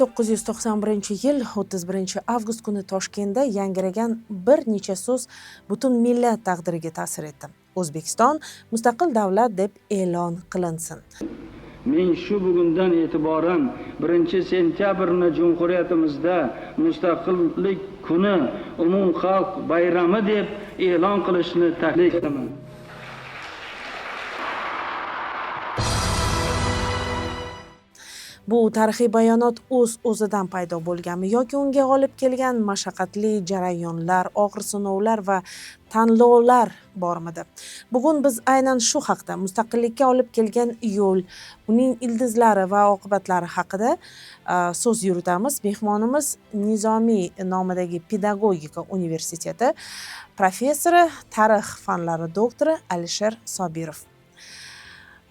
1991-yil 31-avgust kuni Toshkentda yangragan bir necha so'z butun millat taqdiriga ta'sir etdi. O'zbekiston mustaqil davlat deb e'lon qilinsin. Men shu bugundan e'tiboran 1-sentyabrni Jumhuriyatimizda Mustaqillik kuni umumxalq bayrami deb e'lon qilishni taklif qilaman. Bu tarixiy bayonot o'z-o'zidan paydo bo'lganmi yoki unga olib kelgan mashaqqatli jarayonlar, og'ir sinovlar va tanlovlar bormidi? Bugun biz aynan shu haqda, mustaqillikka olib kelgan yo'l, uning ildizlari va oqibatlari haqida so'z yuritamiz. Mehmonimiz Nizomiy nomidagi Pedagogika universiteti professori, tarix fanlari doktori Alisher Sobirov.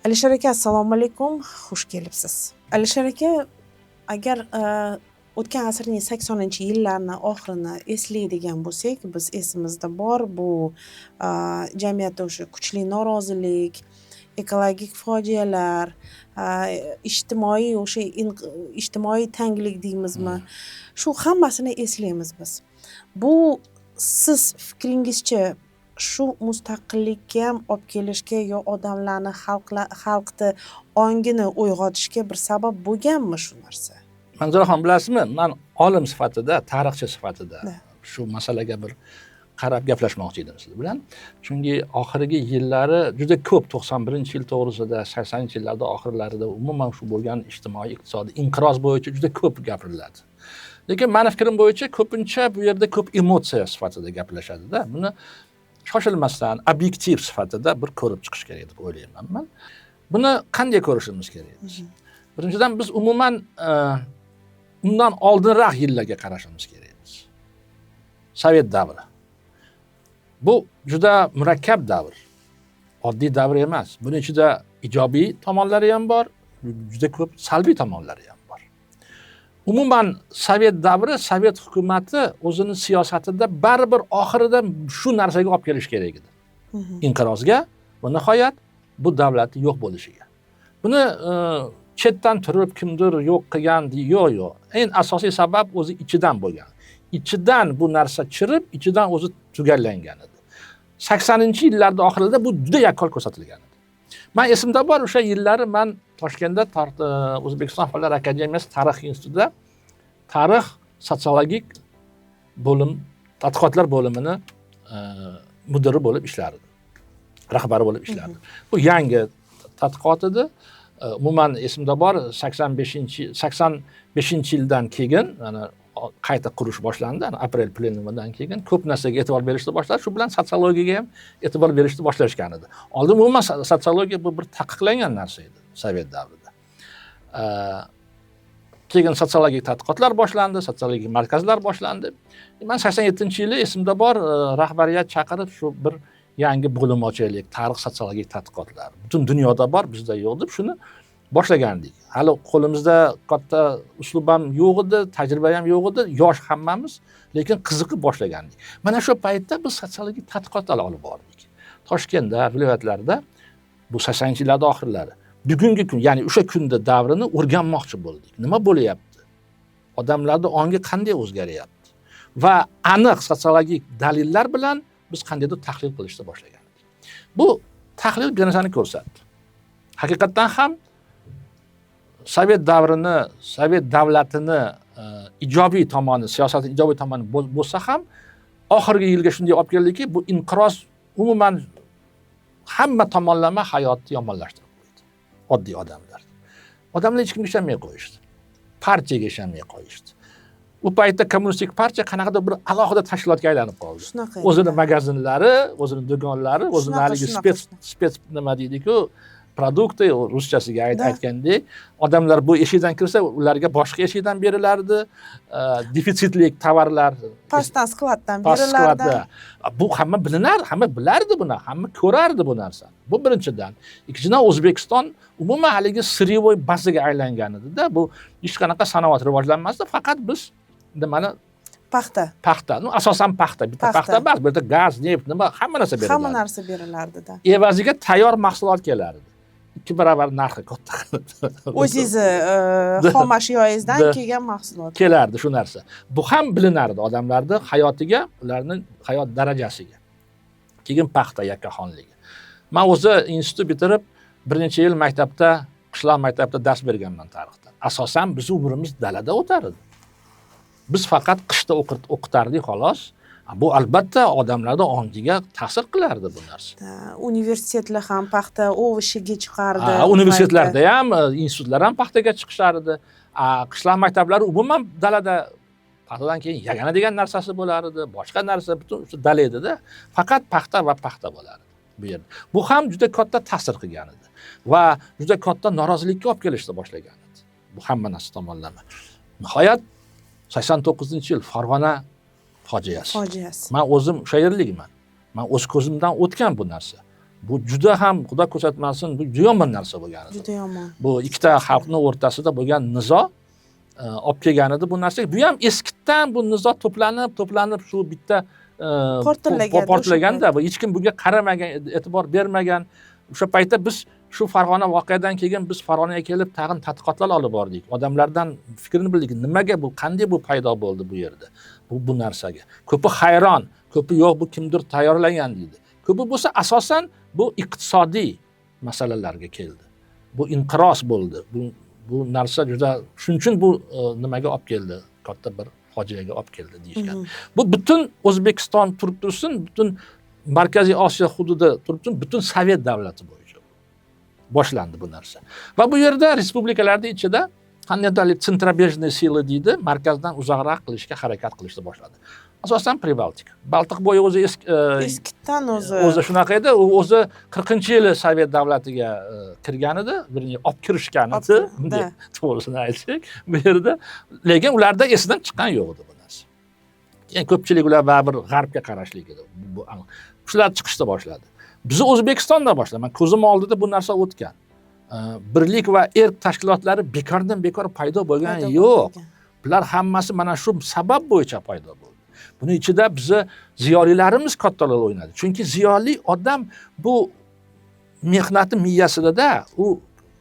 Alisher aka, assalomu alaykum, xush kelibsiz. Alisher aka, agar o'tgan asrning 80-yillarni oxirini eslaydigan bo'lsak, biz esimizda bor bu jamiyatda o'sha kuchli norozilik, ekologik fojialar, ijtimoiy tanglik deymizmi? Shu hammasini eslaymiz biz. Bu siz fikringizcha shu mustaqillikka ham olib kelishga yo odamlarni xalqni ongini uyg'otishga bir sabab bo'lganmi shu narsa? Manzuraxon, bilasizmi, men olim sifatida, tarixchi sifatida shu masalaga bir qarab gaplashmoqchi edim siz bilan. Chunki oxirgi yillari juda ko'p 91-yil to'g'risida, 80-yillarda oxirlarida umuman shu bo'lgan ijtimoiy iqtisodiy inqiroz bo'yicha juda ko'p gapiriladi. Lekin meni fikrim bo'yicha ko'pincha bu yerda ko'p emotsiya sifatida gaplashadi-da. Buni shoshilmasdan, obyektiv sifatida bir ko'rib chiqish kerak deb o'ylayman men. Buni qanday ko'rishimiz kerak? Birinchidan biz umuman undan oldinroq yillarga qarashimiz kerak. Sovet davri. Bu juda murakkab davr. Oddiy davr emas. Buning ichida ijobiy tomonlari ham bor, juda ko'p salbiy tomonlari ham bor. Umuman Sovet davri, Sovet hukumati o'zini siyosatida baribir oxirida shu narsaga olib kelish kerak edi. Inqirozga va nihoyat bu davlatning yo'q bo'lishiga. Buni chetdan turib kimdir yo'q qilgan, yo'q. Eng asosiy sabab o'zi ichidan bo'lgan. Ichidan bu narsa chirib, ichidan o'zi tugallangan edi. 80-yillarda oxirida bu juda yakkol ko'rsatilgan edi. Men esimda bor, o'sha yillari men Toshkentda O'zbekiston Fanlar akademiyasi tarix institutida tarix sotsiologik bo'lim, tadqiqotlar bo'limini mudiri bo'lib ishlardim. Rahbari bo'lib ishlardim. Bu yangi tadqiqot edi. Umuman esimda bor, 85-yildan keyin mana qayta qurish boshlandi, aprel plenumidan keyin ko'p narsaga e'tibor berishni boshladi. Shu bilan sotsiologiyaga ham e'tibor berishni boshlashgan edi. Oldin umuman sotsiologiya bu bir taqiqlangan narsa edi Sovet davrida. Keyin sotsiologik tadqiqotlar boshlandi, sotsiologik markazlar boshlandi. Men 87-yili esimda bor, rahbariyat chaqirib shu bir yangi bo'lim ochaylik, tarix sotsiologik tadqiqotlar. Butun dunyoda bor, bizda yo'q deb shuni boshlagandik. Hali qo'limizda katta uslub ham yo'q edi, tajriba ham yo'q edi, yosh hammamiz, lekin qiziqib boshlagandik. Mana shu paytda biz sotsiologik tadqiqotlar olib bordik. Toshkentda, viloyatlarda bu 80-yillarda oxirlari. Bugungi kun, ya'ni o'sha kunda davrini o'rganmoqchi bo'ldik. Nima bo'lyapti? Odamlarning ongi qanday o'zgaryapti? Va aniq sotsiologik dalillar bilan biz qandaydir tahlil qilishni boshlagandik. Bu tahlil bir narsani ko'rsatdi. Haqiqatan ham Sovet davrini, Sovet davlatini ijobiy tomoni, siyosatning ijobiy tomoni bo'lsa ham oxirgi yilga shunday olib keldiki, bu inqiroz umuman hamma tomonlama hayotni yomonlashtirib qo'ydi. Oddiy odamlar. Odamlar hech kimga ishonmay qo'yishdi. Partiyaga ishonmay qo'yishdi. U paytda kommunistik partiya qanaqadir bir alohida tashkilotga aylanib qoldi. O'zini magazinlari, o'zini do'konlari, o'zini haligi spets nima deydi-ku, produkti, ruschasiga aytgandek, odamlar bu eshikdan kirsa, ularga boshqa eshikdan berilardi, defitsitlik tovarlar pastdan skladdan berilardi. Bu hamma bilinar, hamma bilardi buni, hamma ko'rardi bu narsani. Bu birinchidan. Ikkinchidan, O'zbekiston umuman haligi sirvoy bazaga aylangan edi-da. Bu hech qanaqa sanoat rivojlanmasdi, faqat biz nimani paxta. Asosan paxta. Bitta paxta emas, bu yerda gaz, neft, nima, hamma narsa beriladi. Hamma narsa berilardi-da. Evaziga tayyor mahsulot kelardi. 2 barobar narxi katta O'zingizni xom ashyoyingizdan kelgan mahsulot. kelardi shu narsa. Bu ham bilinardi odamlarni hayotiga, ularning hayot darajasiga. Keyin paxta yakkaxonligi. Men o'zi institut bitirib, bir necha yil maktabda, qishloq maktabda dars berganman tarixda. Asosan biz umrimiz dalada o'tar edi. Biz faqat qishda o'qitardik xolos. Bu albatta odamlarning ongiga ta'sir qilardi bu narsa. Universitetlar ham paxta o'vishiga chiqardi. Universitetlarda ham, institutlar ham paxtaga chiqishardi. Qishloq maktablari umuman dalada paxtadan keyin yagona degan narsasi bo'lar edi, boshqa narsa butun shu dala edi-da. Faqat paxta va paxta bo'lardi bu yerda. Bu ham juda katta ta'sir qilgan edi va juda katta norozilikka olib kelishni boshlagan edi. Bu hamma narsa tomonlama. Nihoyat 89-yil Farg'ona fojiasi. Men o'zim o'sha yerlikman. Men o'z ko'zimdan o'tgan bu narsa. Bu juda ham Xudo ko'rsatmasin, bu juda yomon narsa bo'lgan edi. Juda yomon. Bu ikkita xalqning o'rtasida bo'lgan nizo olib kelgan edi bu narsaga. Bu ham eskitdan bu nizo to'planib shu bitta portlaganda, bu hech kim bunga qaramagan, e'tibor bermagan. O'sha paytda biz shu Farg'ona voqeadan keyin biz Farg'onaga kelib tag'in tadqiqotlar olib bordik. Odamlardan fikrini bildik. Nimaga bu, qanday bu paydo bo'ldi bu yerda? Bu narsaga. Ko'pi hayron, ko'pi yo'q bu kimdir tayyorlagan deydi. Ko'pi bo'lsa asosan bu iqtisodiy masalalarga keldi. Bu inqiroz bo'ldi. Bu narsa juda shuning uchun bu nimaga olib keldi? Katta bir fojiaga olib keldi deyishgan. Bu butun O'zbekiston turib tursin, butun Markaziy Osiyo hududi turib tursin, butun Sovet davlati bo'yicha boshlandi bu narsa. Va bu yerda respublikalarning ichida qandaydir sentrobejniy sila deydi, markazdan uzoqroq qilishga harakat qilishni boshladi. Asosan Pribaltika. Baltiq bo'yi o'zi eskitdan o'zi shunaqa edi, u o'zi 40-yili Sovet davlatiga kirgan edi, birinchi olib kirishgan edi, to'g'risini aytsak, bu yerda, lekin ularda esidan chiqqan yo'q edi bu narsa. Keyin ko'pchilik ular baribir g'arbga qarashlik edi. Shular chiqishni boshladi. Bizni O'zbekistonda boshladi. Men ko'zim oldida bu narsa o'tgan. Birlik va erk tashkilotlari bekordan bekor paydo bo'lgan yo'q. Bular hammasi mana shu sabab bo'yicha paydo bo'ldi. Buning ichida bizni ziyolilarimiz katta rol o'ynadi. Chunki ziyoli odam bu mehnati miyasida, u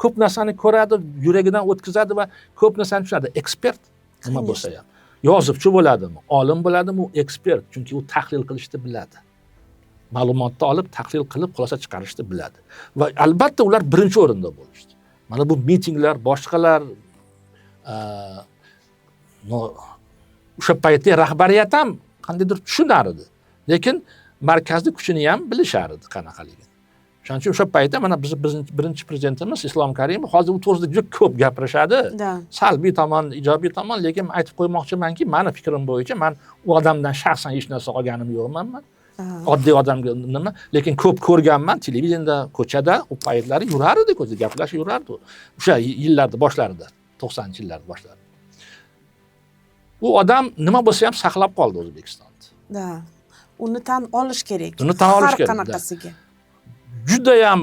ko'p narsani ko'radi, yuragidan o'tkazadi va ko'p narsani tushunadi. Ekspert nima bo'lsa ham. Yozuvchi bo'ladimi, olim bo'ladimi, u ekspert, chunki u tahlil qilishni biladi. Ma'lumotni olib, tahlil qilib, xulosa chiqarishni biladi. Va albatta ular birinchi o'rinda bo'lishdi. Mana bu mitinglar, boshqalar o'sha paytda rahbariyat ham qandaydir tushunar edi. Lekin markazning kuchini ham bilishar edi qanaqaligini. Shuning uchun o'sha paytda mana birinchi prezidentimiz Islom Karimov hozir u to'g'risida juda ko'p gapirishadi. Salbiy tomon, ijobiy tomon, lekin aytib qo'ymoqchimanki, meni fikrim bo'yicha men u odamdan shaxsan hech narsa olganim yo'qman. Oddiy odamga nima, lekin ko'p ko'rganman televizorda, ko'chada u paytlari yurar edi, ko'zi gaplashib yurardi. O'sha yillarda boshlarida, 90-yillar boshlarida. U odam nima bo'lsa ham saqlab qoldi O'zbekistonda. Uni tan olish kerak. Uni tan olish kerak. Har qanaqasiga. Juda ham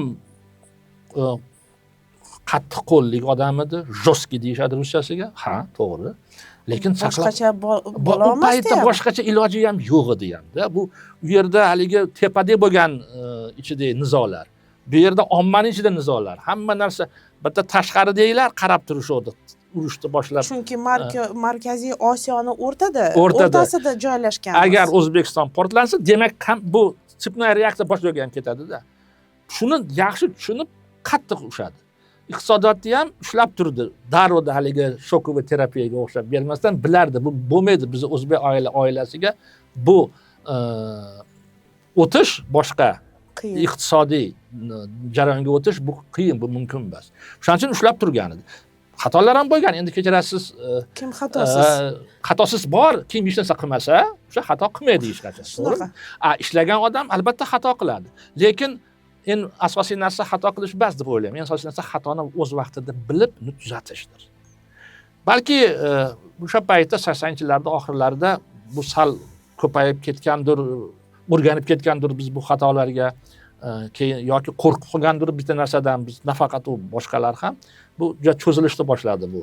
qattiq qo'llik odam edi, jo'ski deyshadi ruschasiga. Ha, to'g'ri. Lekin boshqacha bo'la olmasdi. Bu paytda boshqacha iloji ham yo'q edi hamda. Bu yerda haligi tepada bo'lgan ichidagi nizolar. Bu yerda ommaning ichida nizolar. Hamma narsa bitta tashqaridaglar qarab turishdi. Urushni boshlab. Chunki Markaziy Osiyoni o'rtasida joylashgan. Agar O'zbekiston portlansa, demak bu sipnoy reaksiya boshlangan ketadi-da. Shuni yaxshi tushunib qattiq ushadi. Iqtisodiyotni ham ushlab turdi. Darrov haligi shokoviy terapiyaga o'xshab bermasdan bilardi. Bu bo'lmaydi bizning o'zbek oilasiga bu o'tish boshqa iqtisodiy jarayonga o'tish bu qiyin, bu mumkin emas. Shuning uchun ushlab turgan edi. Xatolar ham bo'lgan. Endi kechirasiz. Kim xatosiz? Xatosiz bor. Kim hech narsa qilmasa, o'sha xato qilmaydi hech qachon. To'g'ri? Ishlagan odam albatta xato qiladi. Lekin eng asosiy narsa xato qilish emas deb o'ylayman. Eng asosiy narsa xatoni o'z vaqtida bilib, uni tuzatishdir. Balki o'sha paytda 80-yillarda oxirlarida bu sal ko'payib ketgandir, o'rganib ketgandir biz bu xatolarga, keyin yoki qo'rqib qolgandir bitta narsadan, biz nafaqat u boshqalar ham bu juda cho'zilishni boshladi bu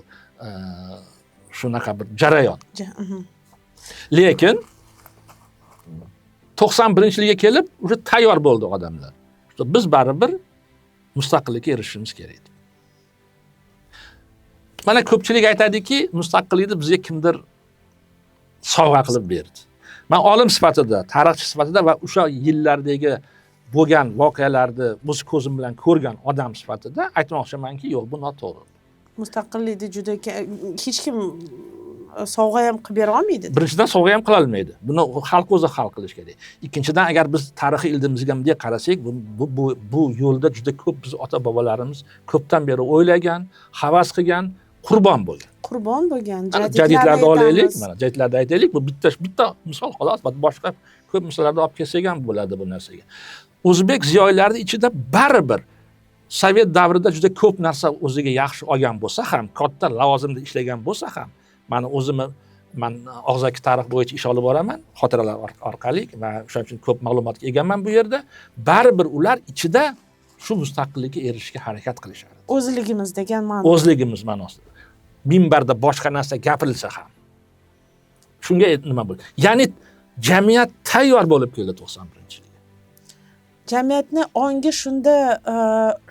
shunaqa bir jarayon. Lekin 91-yilga kelib o'sha tayyor bo'ldi odamlar. Biz baribir mustaqillikka erishishimiz kerak edi. Mana ko'pchilik aytadiki, mustaqillikni bizga kimdir sovg'a qilib berdi. Men olim sifatida, tarixchi sifatida va o'sha yillardagi bo'lgan voqealarni o'z ko'zim bilan ko'rgan odam sifatida aytmoqchimanki, yo'q, bu noto'g'ri. Mustaqillikni juda hech kim sovg'a ham qilib bera olmaydi. Birinchidan sovg'a ham qila olmaydi. Buni xalq o'zi hal qilish kerak. Ikkinchidan, agar biz tarixiy ilmimizga bunday qarasak, bu yo'lda juda ko'p biz ota-bobolarimiz ko'pdan beri o'ylagan, havas qilgan, qurbon bo'lgan. Qurbon bo'lgan. Jadidlarda olaylik, mana jadidlarda aytaylik, bu bitta misol xolos, boshqa ko'p misollarda olib kelsak ham bo'ladi bu narsaga. O'zbek ziyoyilarining ichida baribir Sovet davrida juda ko'p narsa o'ziga yaxshi olgan bo'lsa ham, katta lavozimda ishlagan bo'lsa ham, men og'zaki tarix bo'yicha ish olib boraman, xotiralar orqali va shuning uchun ko'p ma'lumotga egaman bu yerda. Baribir ular ichida shu mustaqillikka erishishga harakat qilishadi. O'zligimiz degan ma'no. O'zligimiz ma'nosida. Minbarda boshqa narsa gapirilsa ham. Shunga nima bo'ldi? Ya'ni jamiyat tayyor bo'lib keldi 91-yilga. Jamiyatni ongi shunda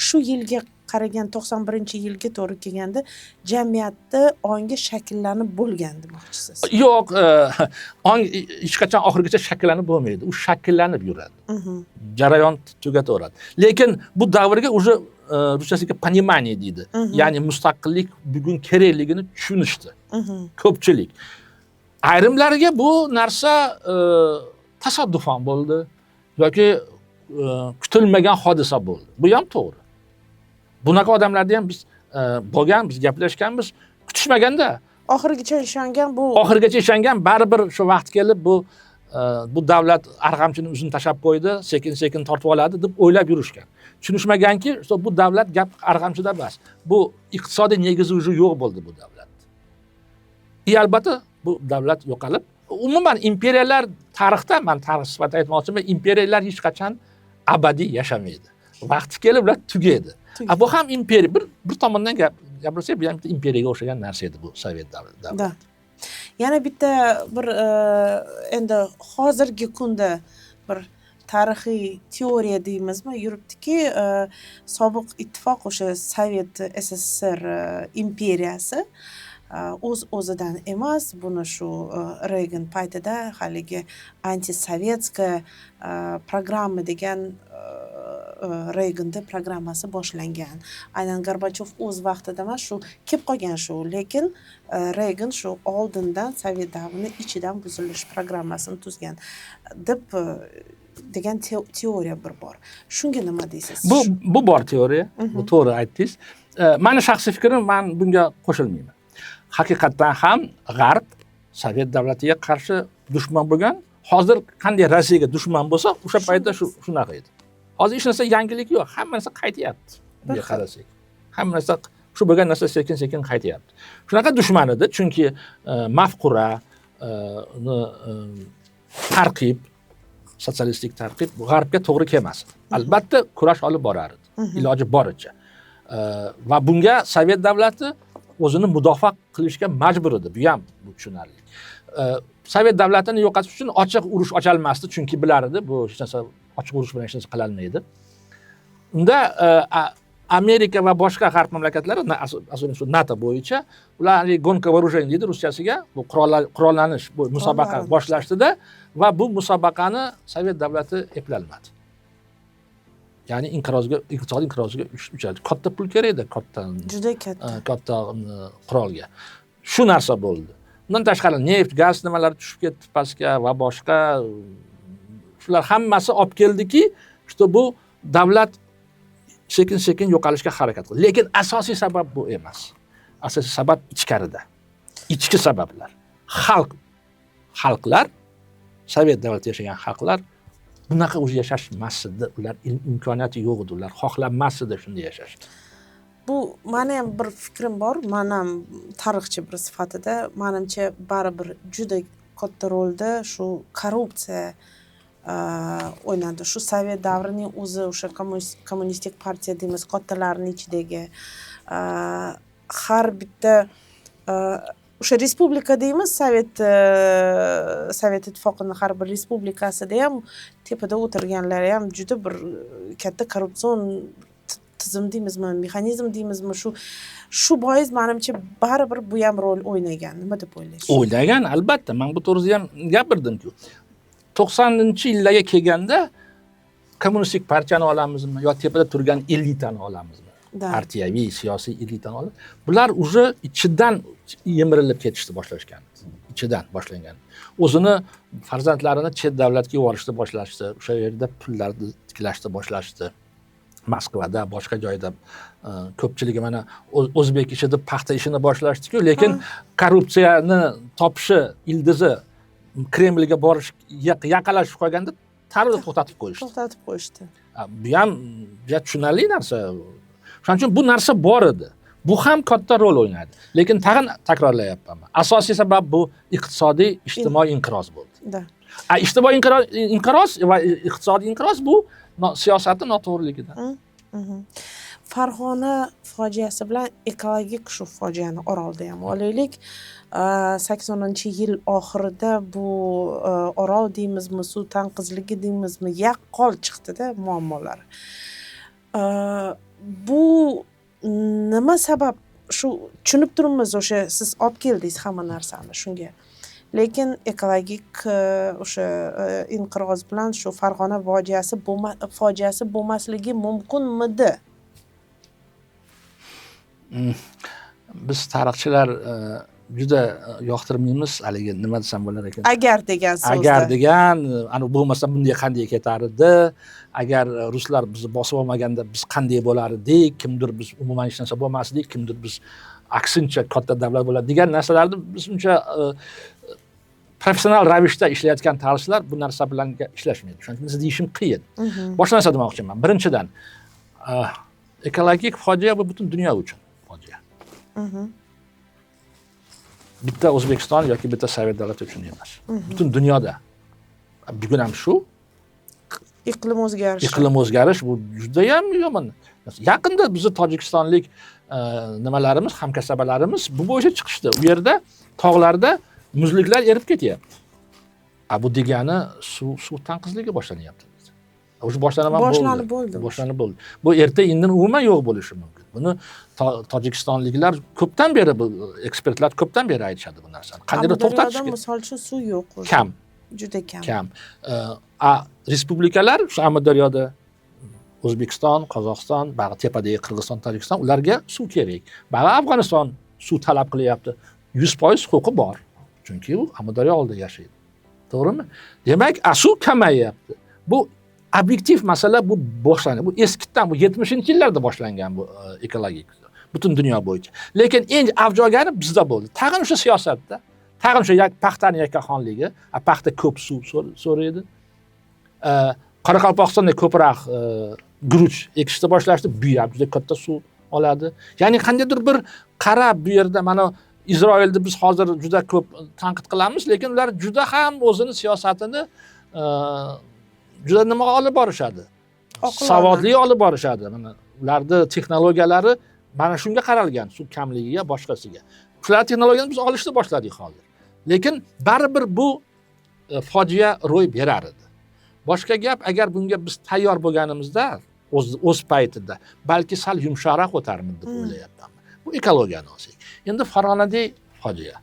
shu yilga qaragan 91-yilga to'g'ri kelganda jamiyatni ongi shakllanib bo'lgan demoqchisiz. Yo'q, ong hech qachon oxirigacha shakllanib bo'lmaydi. U shakllanib yuradi. Jarayon tugataveradi. Lekin bu davrga уже ruschasiga понимание deydi. Ya'ni mustaqillik bugun kerakligini tushunishdi. Ko'pchilik. Ayrimlarga bu narsa tasodifan bo'ldi yoki kutilmagan hodisa bo'ldi. Bu ham to'g'ri. Bunaqa odamlarni ham biz bo'lgan, biz gaplashganmiz, kutishmaganda. Oxirigacha ishongan baribir shu vaqt kelib bu davlat arg'amchini uzun tashab qo'ydi, sekin-sekin tortib oladi deb o'ylab yurishgan. Tushunishmaganki, bu davlat gap arg'amchida emas. Bu iqtisodiy negizi уже yo'q bo'ldi bu davlat. Albatta bu davlat yo'qolib, umuman imperiyalar tarixda, men tarix sifatida aytmoqchiman, imperiyalar hech qachon abadiy yashamaydi. Vaqti kelib ular tugaydi. Bu ham imperiya, bir tomondan gapirsak, bu ham imperiyaga o'xshagan narsa edi bu Sovet davrida. Yana bitta bir endi hozirgi kunda bir tarixiy teoriya deymizmi, yuribdiki, sobiq ittifoq o'sha Sovet SSSR imperiyasi o'zidan emas, buni shu Reagan paytida haligi antisovetska programma degan Reagan'da programmasi boshlangan. Aynan Gorbachev o'z vaqtida emas, shu kelib qolgan shu, lekin Reagan shu oldindan Sovet davrini ichidan buzilish programmasini tuzgan deb degan teoriya bir bor. Shunga nima deysiz? Bu bor teoriya. Bu to'g'ri aytdingiz. Meni shaxsiy fikrim, men bunga qo'shilmayman. Haqiqatan ham G'arb Sovet davlatiga qarshi dushman bo'lgan. Hozir qanday Rossiyaga dushman bo'lsa, o'sha paytda shunaqa edi. Hozir hech narsa yangilik yo'q, hamma narsa qaytyapti. Bunga qarasak. Hamma narsa shu bo'lgan narsa sekin-sekin qaytyapti. Shunaqa dushman edi, chunki mafkura, tarqib, sotsialistik tarqib G'arbga to'g'ri kelmas. Albatta kurash olib borar edi, iloji boricha. Va bunga Sovet davlati o'zini mudofaa qilishga majbur edi. Bu ham tushunarli. Sovet davlatini yo'qotish uchun ochiq urush ochalmasdi, chunki bilar edi, bu hech narsa ochiq urush bilan hech narsa qila olmaydi. Unda Amerika va boshqa g'arb mamlakatlari, asosan shu NATO bo'yicha, ular gonka вооружений deydi ruschasiga, bu qurollanish, bu musobaqa boshlashdida va bu musobaqani Sovet davlati eplolmadi. Ya'ni iqtisodiy inqirozga uchradi. Katta pul kerak edi, juda katta qurolga. Shu narsa bo'ldi. Bundan tashqari neft, gaz nimalar tushib ketdi pastga va boshqa shular hammasi olib keldiki, bu davlat sekin-sekin yo'qolishga harakat qildi. Lekin asosiy sabab bu emas. Asosiy sabab ichkarida. Ichki sabablar. Xalqlar, Sovet davlatida yashagan xalqlar bunaqa o'zi yashashmasdi. Ular imkoniyati yo'q edi, ular xohlamasdi shunday yashashni. Bu meni ham bir fikrim bor, men ham tarixchi bir sifatida, menimcha baribir juda katta rolda shu korrupsiya o'ynadi. Shu Sovet davrining o'zi o'sha kommunistik partiya deymiz, kattalarining ichidagi har bitta o'sha respublika deymiz, Sovet ittifoqining har bir respublikasida ham tepada o'tirganlar ham juda bir katta korrupsion tizim deymizmi, mexanizm deymizmi, shu bois menimcha baribir bu ham rol o'ynagan. Nima deb o'ylaysiz? O'ylagan, albatta. Men bu to'g'risida ham gapirdim-ku. 90-yillarga kelganda kommunistik partiyani olamizmi yo tepada turgan elitani olamizmi? Partiyaviy, siyosiy elitani olamiz. Bular уже ichidan yemirilib ketishni boshlashgan. Ichidan boshlangan. O'zini farzandlarini chet davlatga yuborishni boshlashdi. O'sha yerda pullarni tiklashni boshlashdi. Moskvada, boshqa joyda ko'pchiligi mana o'zbek ishida paxta ishini boshlashdi-ku, lekin korrupsiyani topishi ildizi Kremlga borish yaqinlashib qolganda tarixni to'xtatib qo'yishdi. Bu ham tushunarli narsa. Shuning uchun bu narsa bor edi. Bu ham katta rol o'ynadi. Lekin tag'in takrorlayapman. Asosiy sabab bu iqtisodiy, ijtimoiy inqiroz bo'ldi. Ijtimoiy inqiroz va iqtisodiy inqiroz bu siyosatning noto'g'riligidan. Farg'ona fojiasi bilan ekologik shu fojiani Orolda ham olaylik. 80-yil oxirida bu Orol deymizmi, suv tanqizligi deymizmi, yaqqol chiqdi-da muammolari. Bu nima sabab? Shu tushunib turibmiz, o'sha siz olib keldingiz hamma narsani shunga. Lekin ekologik o'sha inqiroz bilan shu Farg'ona fojiasi bo'lmasligi mumkinmidi? Biz tarixchilar juda yoqtirmaymiz, haligi nima desam bo'lar ekan. Agar degan so'zda. Agar degan, ana bo'lmasa bunday qanday ketar edi? Agar ruslar bizni bosib olmaganda biz qanday bo'lar edik? Kimdir biz umuman hech narsa bo'lmasdik, kimdir biz aksincha katta davlat bo'ladi degan narsalarni biz uncha professional ravishda ishlayotgan tarixchilar bu narsa bilan ishlashmaydi. Shuning uchun siz deyishim qiyin. Boshqa narsa demoqchiman. Birinchidan, ekologik fojia bu butun dunyo uchun fojia. Bitta O'zbekiston yoki bitta Sovet davlati uchun emas. Butun dunyoda. Bugun ham shu. Iqlim o'zgarish bu juda ham yomon. Yaqinda bizni tojikistonlik nimalarimiz, hamkasbalarimiz bu bo'yicha chiqishdi. U yerda tog'larda muzliklar erib ketyapti. Bu degani suv tanqizligi boshlanyapti. O'sha boshlanib bo'ldi. Bu erta indin umuman yo'q bo'lishi mumkin. Buni tojikistonliklar ko'pdan beri, bu ekspertlar ko'pdan beri aytishadi bu narsani. Qanday to'xtatish kerak? Misol uchun suv yo'q. Kam. Juda kam. Kam. Respublikalar shu Amudaryoda O'zbekiston, Qozog'iston, bag'i tepadagi Qirg'iziston, Tojikiston ularga suv kerak. Bag'i Afg'oniston suv talab qilyapti. 100% huquqi bor. Chunki u Amudaryo oldida yashaydi. To'g'rimi? Demak, suv kamayyapti. Bu obyektiv masala, bu boshlangan. Bu eskidan, bu 70-yillarda boshlangan bu ekologik butun dunyo bo'yicha. Lekin eng avj olgani bizda bo'ldi. Tag'in o'sha siyosatda, tag'in o'sha paxtani yakkaxonligi, paxta ko'p suv so'raydi. Qoraqalpog'istonda ko'proq guruch ekishni boshlashdi, bu ham juda katta suv oladi. Ya'ni qandaydir bir qarab bu yerda mana Isroilni biz hozir juda ko'p tanqid qilamiz, lekin ular juda ham o'zini siyosatini juda nima olib borishadi. Savodli olib borishadi. Mana ularning texnologiyalari mana shunga qaralgan, suv kamligiga, boshqasiga. Shular texnologiyani biz olishni boshladik hozir. Lekin baribir bu fojia ro'y berar edi. Boshqa gap, agar bunga biz tayyor bo'lganimizda, o'z paytida, balki sal yumshoqroq o'tarmidi deb o'ylayapman. Bu ekologiyani olsak. Endi Farg'onadagi fojia.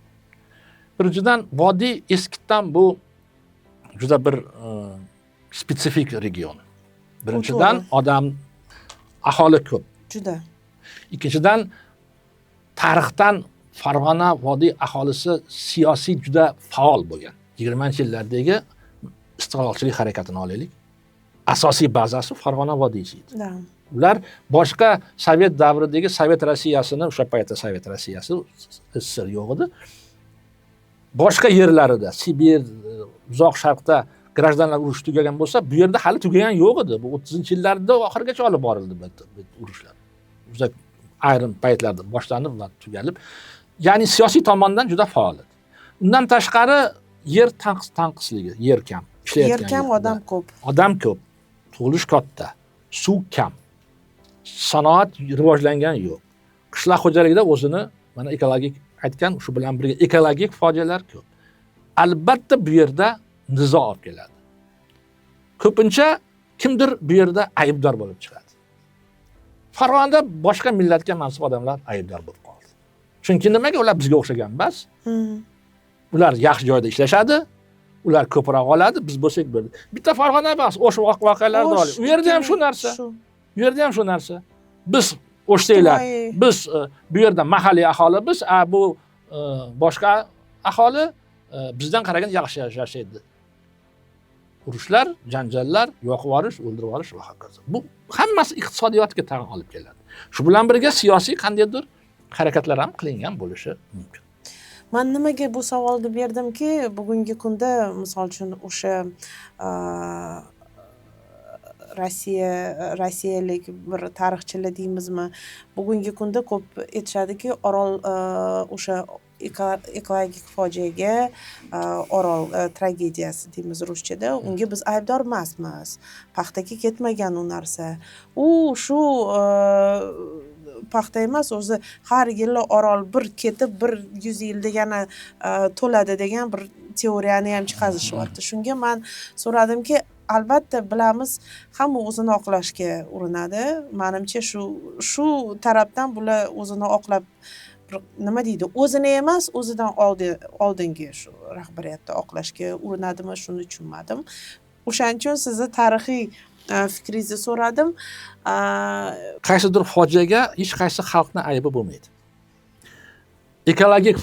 Birinchidan, vodiy eskidan bu juda bir spetsifik region. Birinchidan, aholi ko'p. Juda. Ikkinchidan, tarixdan Farg'ona vodiy aholisi siyosiy juda faol bo'lgan. 20-yillardagi istiqlolchilik harakatini olaylik. Asosiy bazasi Farg'ona vodiysi edi. Ular boshqa Sovet davridagi Sovet Rossiyasini, o'sha paytda Sovet Rossiyasi SSR yo'q edi. Boshqa yerlarida, Sibir, uzoq sharqda grajdanlar urushi tugagan bo'lsa, bu yerda hali tugagan yo'q edi. Bu 30-yillarda oxirigacha olib borildi bu urushlar. Juda ayrim paytlarda boshlanib va tugalib. Ya'ni siyosiy tomondan juda faol edi. Undan tashqari yer tanqisligi, yer kam. Yer kam, odam ko'p. Odam ko'p. Tug'ilish katta. Suv kam. Sanoat rivojlangan yo'q. Qishloq xo'jaligida o'zini mana ekologik aytgan, shu bilan birga ekologik fojialar ko'p. Albatta bu yerda nizo olib keladi. Ko'pincha kimdir bu yerda aybdor bo'lib chiqadi. Farg'onada boshqa millatga mansub odamlar aybdor bo'lib qoldi. Chunki nimaga? Ular bizga o'xshagan emas. Ular yaxshi joyda ishlashadi, ular ko'proq oladi, biz bo'lsak bo'ldi. Bitta Farg'ona emas, o'sha voqealarni oling. U yerda ham shu narsa. U yerda ham shu narsa. Biz o'shtaylar, biz bu yerda mahalliy aholi, biz bu boshqa aholi bizdan qaragan yaxshi yashaydi. Urushlar, janjallar, yoqib yuborish, o'ldirib yuborish va hokazo. Bu hammasi iqtisodiyotga taqin olib keladi. Shu bilan birga siyosiy qandaydir harakatlar ham qilingan bo'lishi mumkin. Men nimaga bu savolni berdimki, bugungi kunda misol uchun o'sha rossiyalik bir tarixchilar deymizmi, bugungi kunda ko'p aytishadiki, Orol o'sha ekologik fojiaga, Orol tragediyasi deymiz ruschada, unga biz aybdor emasmiz. Paxtaga ketmagan u narsa. U shu paxta emas, o'zi har yili Orol bir ketib 100 yilda yana to'ladi degan bir teoriyani ham chiqarishyapti. Shunga men so'radimki, albatta bilamiz, hamma o'zini oqlashga urinadi. Menimcha shu tarafdan bular o'zini oqlab nima deydi, o'zini emas, o'zidan oldingi shu rahbariyatni oqlashga urinadimi, shuni tushunmadim. O'shaning uchun sizni tarixiy fikringizni so'radim. Qaysidir fojiaga hech qaysi xalqning aybi bo'lmaydi. Ekologik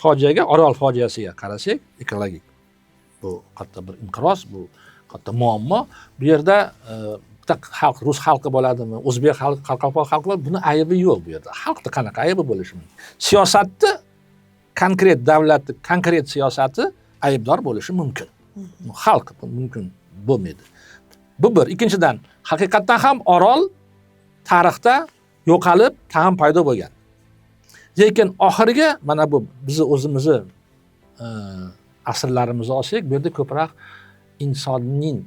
fojiaga, Orol fojiasiga qarasak, ekologik bu katta bir inqiroz, bu katta muammo. Bu yerda bitta xalq, rus xalqi bo'ladimi, o'zbek xalqi, qoraqalpoq xalqi bor, buni aybi yo'q bu yerda. Xalqda qanaqa aybi bo'lishi mumkin? Siyosatda konkret davlatning konkret siyosati aybdor bo'lishi mumkin. Xalq mumkin bo'lmaydi. Bu bir. Ikkinchidan, haqiqatan ham Orol tarixda yo'qolib, tag'in paydo bo'lgan. Lekin oxirgi mana bu bizni o'zimizni asrlarimizni olsak, bu yerda ko'proq insonning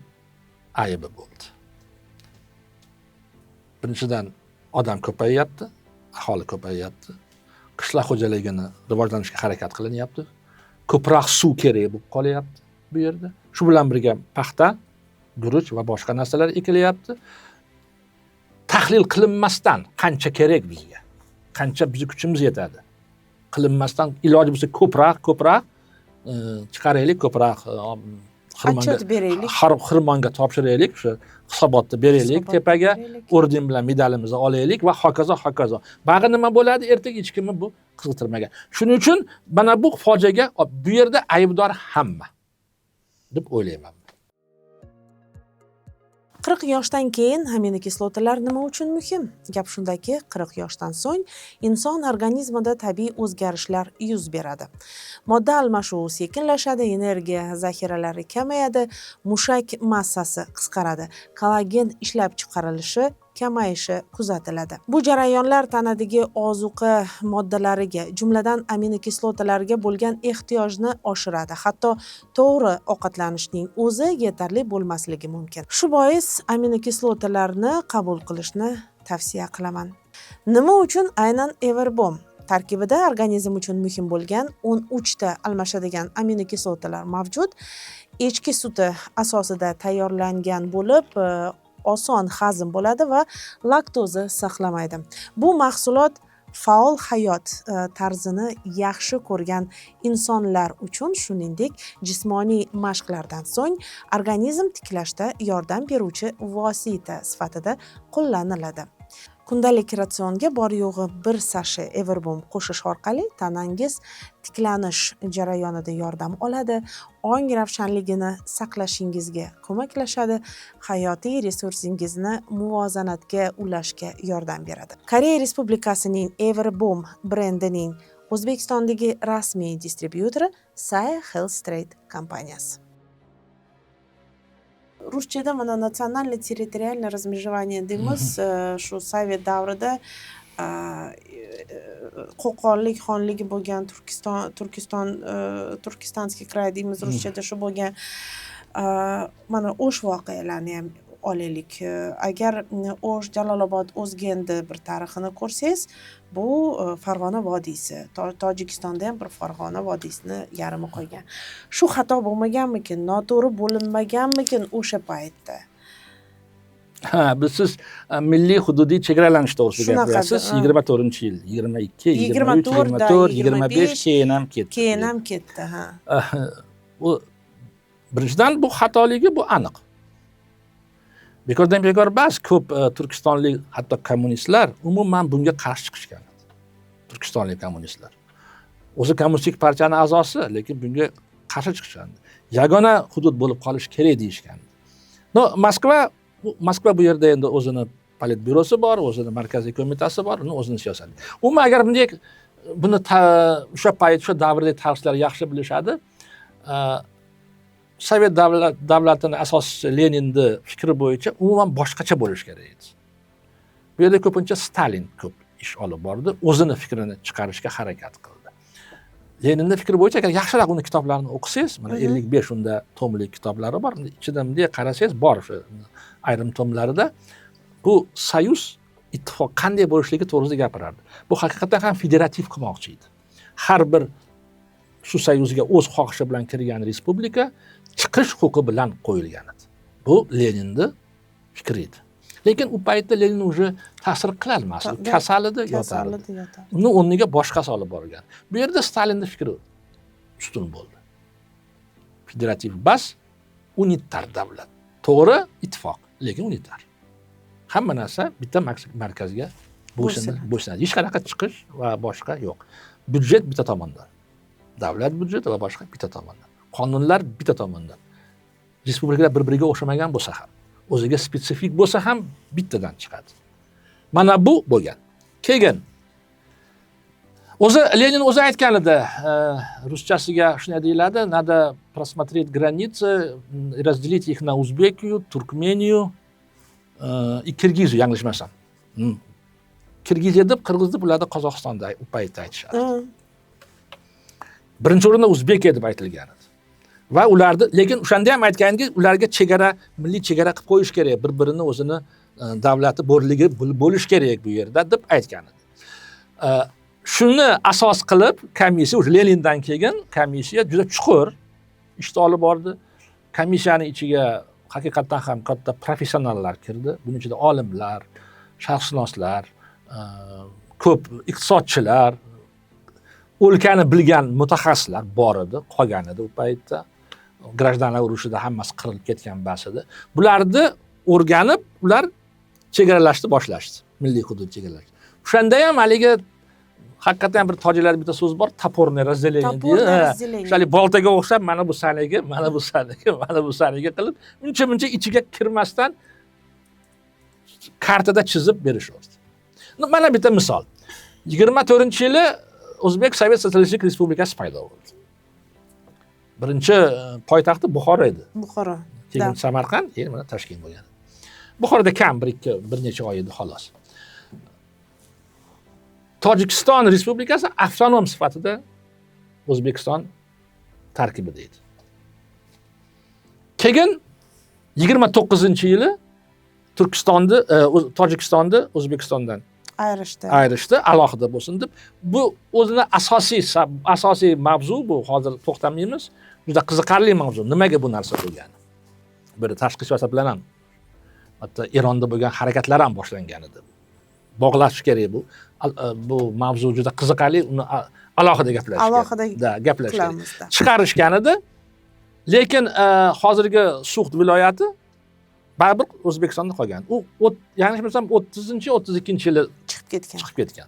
aybi bo'ldi. Birinchidan odam ko'payyapti, aholi ko'payyapti. Qishloq xo'jaligini rivojlanishga harakat qilinyapti. Ko'proq suv kerak bo'lib qolyapti bu yerda. Shu bilan birga paxta, guruch va boshqa narsalar ekilyapti. Tahlil qilinmasdan qancha kerak bizga, qancha bizning kuchimiz yetadi, qilinmasdan iloji bo'lsa ko'proq chiqaraylik, ko'proq xirmonga topshiraylik, o'sha hisobotni beraylik, tepaga orden bilan medalimizni olaylik va hokazo. Bag'i nima bo'ladi, ertaga hech kimni bu qiziqtirmagan. Shuning uchun mana bu fojiaga bu yerda aybdor hamma deb o'ylayman. 40 yoshdan keyin aminokislotalar nima uchun muhim? Gap shundaki, 40 yoshdan so'ng inson organizmida tabiiy o'zgarishlar yuz beradi. Modda almashuvi sekinlashadi, energiya zaxiralari kamayadi, mushak massasi qisqaradi, kollagen ishlab chiqarilishi kamayishi kuzatiladi. Bu jarayonlar tanadagi ozuqa moddalariga, jumladan aminokislotalarga bo'lgan ehtiyojni oshiradi. Hatto to'g'ri ovqatlanishning o'zi yetarli bo'lmasligi mumkin. Shu bois aminokislotalarni qabul qilishni tavsiya qilaman. Nima uchun aynan Everbom? Tarkibida organizm uchun muhim bo'lgan 13 ta almashadigan aminokislotalar mavjud. Echki suti asosida tayyorlangan bo'lib, oson hazm bo'ladi va laktoza saqlamaydi. Bu mahsulot faol hayot tarzini yaxshi ko'rgan insonlar uchun, shuningdek, jismoniy mashqlardan so'ng organizm tiklashda yordam beruvchi vosita sifatida qo'llaniladi. Kundalik ratsionga bor yo'g'i 1 sashe Everbom qo'shish orqali tanangiz tiklanish jarayonida yordam oladi, ong ravshanligini saqlashingizga ko'maklashadi, hayotiy resursingizni muvozanatga ulashga yordam beradi. Koreya Respublikasining Everbom brendining O'zbekistondagi rasmiy distribyutori Saya Health Trade kompaniyasi. Ruschada mana nasionalniy territorialniy razmejevание deymiz. Shu Sovet davrida Qo'qonlik xonligi bo'lgan Turkistonskiy kraj deymiz ruschada, shu bo'lgan mana o'sh voqealarni ham olaylik. Agar O'sh, Jalolobod, O'zgendi bir tarixini ko'rsangiz, bu Farg'ona vodiysi. Tojikistonda ham bir Farg'ona vodiysini yarmi qo'ygan. Shu xato bo'lmaganmikin, noto'g'ri bo'linmaganmikin o'sha paytda? Ha, siz milliy hududiy chegaralanish to'g'risida Shunaqa, gapiryapsiz. ha. 24-yil, 22, 23, 24 24, 25 keyin ham ketdi. Keyin ham ketdi, ha. Bu birinchidan bu xatoligi bu aniq. Bekordan bekor bas ko'p turkistonlik hatto kommunistlar umuman bunga qarshi chiqishgan. Turkistonlik kommunistlar. O'zi kommunistik partiyaning a'zosi, lekin bunga qarshi chiqishgan. Yagona hudud bo'lib qolish kerak deyishgan. No, Moskva bu yerda endi o'zini politbyurosi bor, o'zini markaziy qo'mitasi bor, o'zini siyosati. Umuman agar bunday buni o'sha payt, o'sha davrdagi tarixchilar yaxshi bilishadi. Sovet davlatining asoschisi Leninning fikri bo'yicha umuman boshqacha bo'lish kerak edi. Bu yerda ko'pincha Stalin ko'p ish olib bordi, o'zini fikrini chiqarishga harakat qildi. Leninning fikri bo'yicha agar yaxshiroq uni kitoblarini o'qisangiz, mana 55 unda tomlik kitoblari bor, ichidan bunday qarasangiz bor shu ayrim tomlarida bu soyuz ittifoq qanday bo'lishligi to'g'risida gapirardi. Bu haqiqatan ham federativ qilmoqchi edi. Har bir shu soyuzga o'z xohishi bilan kirgan respublika chiqish huquqi bilan qo'yilgan edi. Bu Leninning fikri edi. Lekin u paytda Lenin уже ta'sir qilolmasdi. Kasal edi, yotardi. Uni o'rniga boshqasi olib borgan. Bu yerda Stalinning fikri ustun bo'ldi. Federativ bas, unitar davlat. To'g'ri, ittifoq, lekin unitar. Hamma narsa bitta markazga bo'ysunadi. Hech qanaqa chiqish va boshqa yo'q. Byudjet bitta tomondan. Davlat byudjeti va boshqa bitta tomondan. Qonunlar bitta tomondan. Respublikalar bir-biriga o'xshamagan bo'lsa ham, o'ziga spetsifik bo'lsa ham bittadan chiqadi. Mana bu bo'lgan. Keyin o'zi Lenin o'zi aytganida, ruschasiga shunday deyiladi, надо просмотреть границы, разделить их на Узбекию, Turkmenию и Kirgiziya, yanglishmasam. Kirgiziya deb, Qirg'iz deb ularda Qozog'istonda u paytda aytishadi. Birinchi o'rinda O'zbekiya deb aytilgan edi. Va ularni, lekin o'shanda ham aytganki, ularga chegara, milliy chegara qilib qo'yish kerak, bir-birini o'zini davlati borligi bo'lish kerak bu yerda deb aytgan edi. Shuni asos qilib komissiya, o'sha Lenindan keyin komissiya juda chuqur ishni olib bordi. Komissiyaning ichiga haqiqatan ham katta professionallar kirdi. Buning ichida olimlar, sharqshunoslar, ko'p iqtisodchilar, o'lkani bilgan mutaxassislar bor edi, qolgan edi u paytda. Grajdanlar urushida hammasi qirilib ketgan bas edi. Bularni o'rganib, ular chegaralashni boshlashdi. Milliy hudud chegaralash. O'shanda ham haligi haqiqatan bir tojiklarda bitta so'z bor, taporniy razdelение deydi. O'shalik boltaga o'xshab, mana bu sanaga, mana bu sanaga, mana bu sanaga qilib, uncha-muncha ichiga kirmasdan kartada chizib berishdi. Mana bitta misol. 24-yili O'zbek Sovet Sotsialistik Respublikasi paydo bo'ldi. Birinchi poytaxti Buxoro edi. Buxoro. Keyin Samarqand, keyin mana Toshkent bo'lgan. Buxoroda kam bir necha oy edi xolos. Tojikiston Respublikasi avtonom sifatida O'zbekiston tarkibida edi. Keyin 29-yili Tojikistonni O'zbekistondan ayrishdi, alohida bo'lsin deb. Bu o'zini asosiy mavzu bu, hozir to'xtamaymiz. Juda qiziqarli mavzu. Nimaga bu narsa bo'lgan? Bir tashqi siyosat bilan ham, hatto Eronda bo'lgan harakatlar ham boshlangan edi. Bog'lash kerak bu. Bu mavzu juda qiziqarli, uni alohida gaplashgan. Chiqarishgan edi. Lekin hozirgi Sug'd viloyati baribir O'zbekistonda qolgan. U yanglishmasam 30-32-yili chiqib ketgan.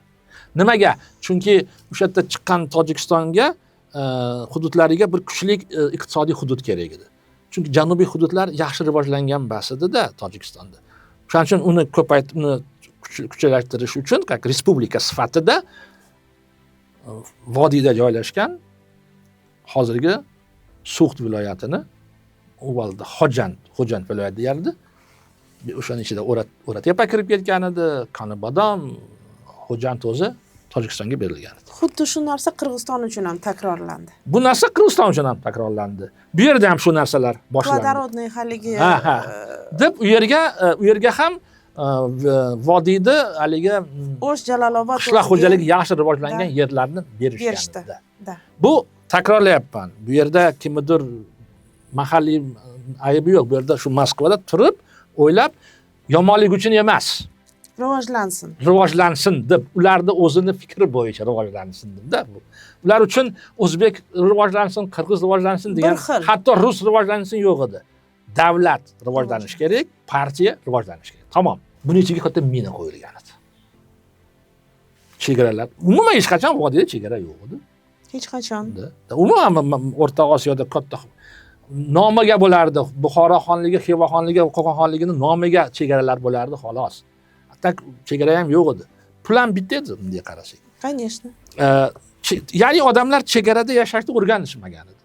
Nimaga? Chunki o'sha yerda chiqqan Tojikistonga hududlariga bir kuchli iqtisodiy hudud kerak edi. Chunki janubiy hududlar yaxshi rivojlangan bas edi-da Tojikistonda. Shuning uchun uni ko'paytirib, uni kuchaytirish uchun respublika sifatida vodiyda joylashgan hozirgi Sug'd viloyatini avvalda Xo'jand viloyati deyardi. O'shaning ichida O'ratepa kirib ketgan edi, Qanibodom, Xo'jand o'zi Tojikistonga berilgan edi. Xuddi shu narsa Qirg'iziston uchun ham takrorlandi. Bu narsa Qirg'iziston uchun ham takrorlandi. Bu yerda ham shu narsalar boshlandi. Vodorodniy haligi deb u yerga ham vodiyda haligi O'sh Jalolobod qishloq xo'jaligi yaxshi rivojlangan yerlarni berishdi. Bu takrorlayapman. Bu yerda kimdir mahalliy aybi yo'q. Bu yerda shu Moskvada turib o'ylab yomonlik uchun emas, Rivojlansin. rivojlansin deb, ularni o'zini fikri bo'yicha rivojlansin debda bu. Ular uchun o'zbek rivojlansin, qirg'iz rivojlansin degan, Bir xil. hatto rus rivojlansin yo'q edi. Davlat rivojlanishi kerak, partiya rivojlanishi kerak. Tamom. Buning ichiga katta mina qo'yilgan edi. Chegaralar, umuman hech qachon vodiyda chegara yo'q edi. Hech qachon. Umuman O'rta Osiyoda katta nomiga bo'lardi. Buxoro xonligi, Xiva xonligi, Qo'qon xonligini nomiga chegaralar bo'lardi, xolos. Hatto chegara ham yo'q edi. Pul ham bitta edi bunday qarasak. Конечно. Ya'ni odamlar chegarada yashashni o'rganishmagan edi.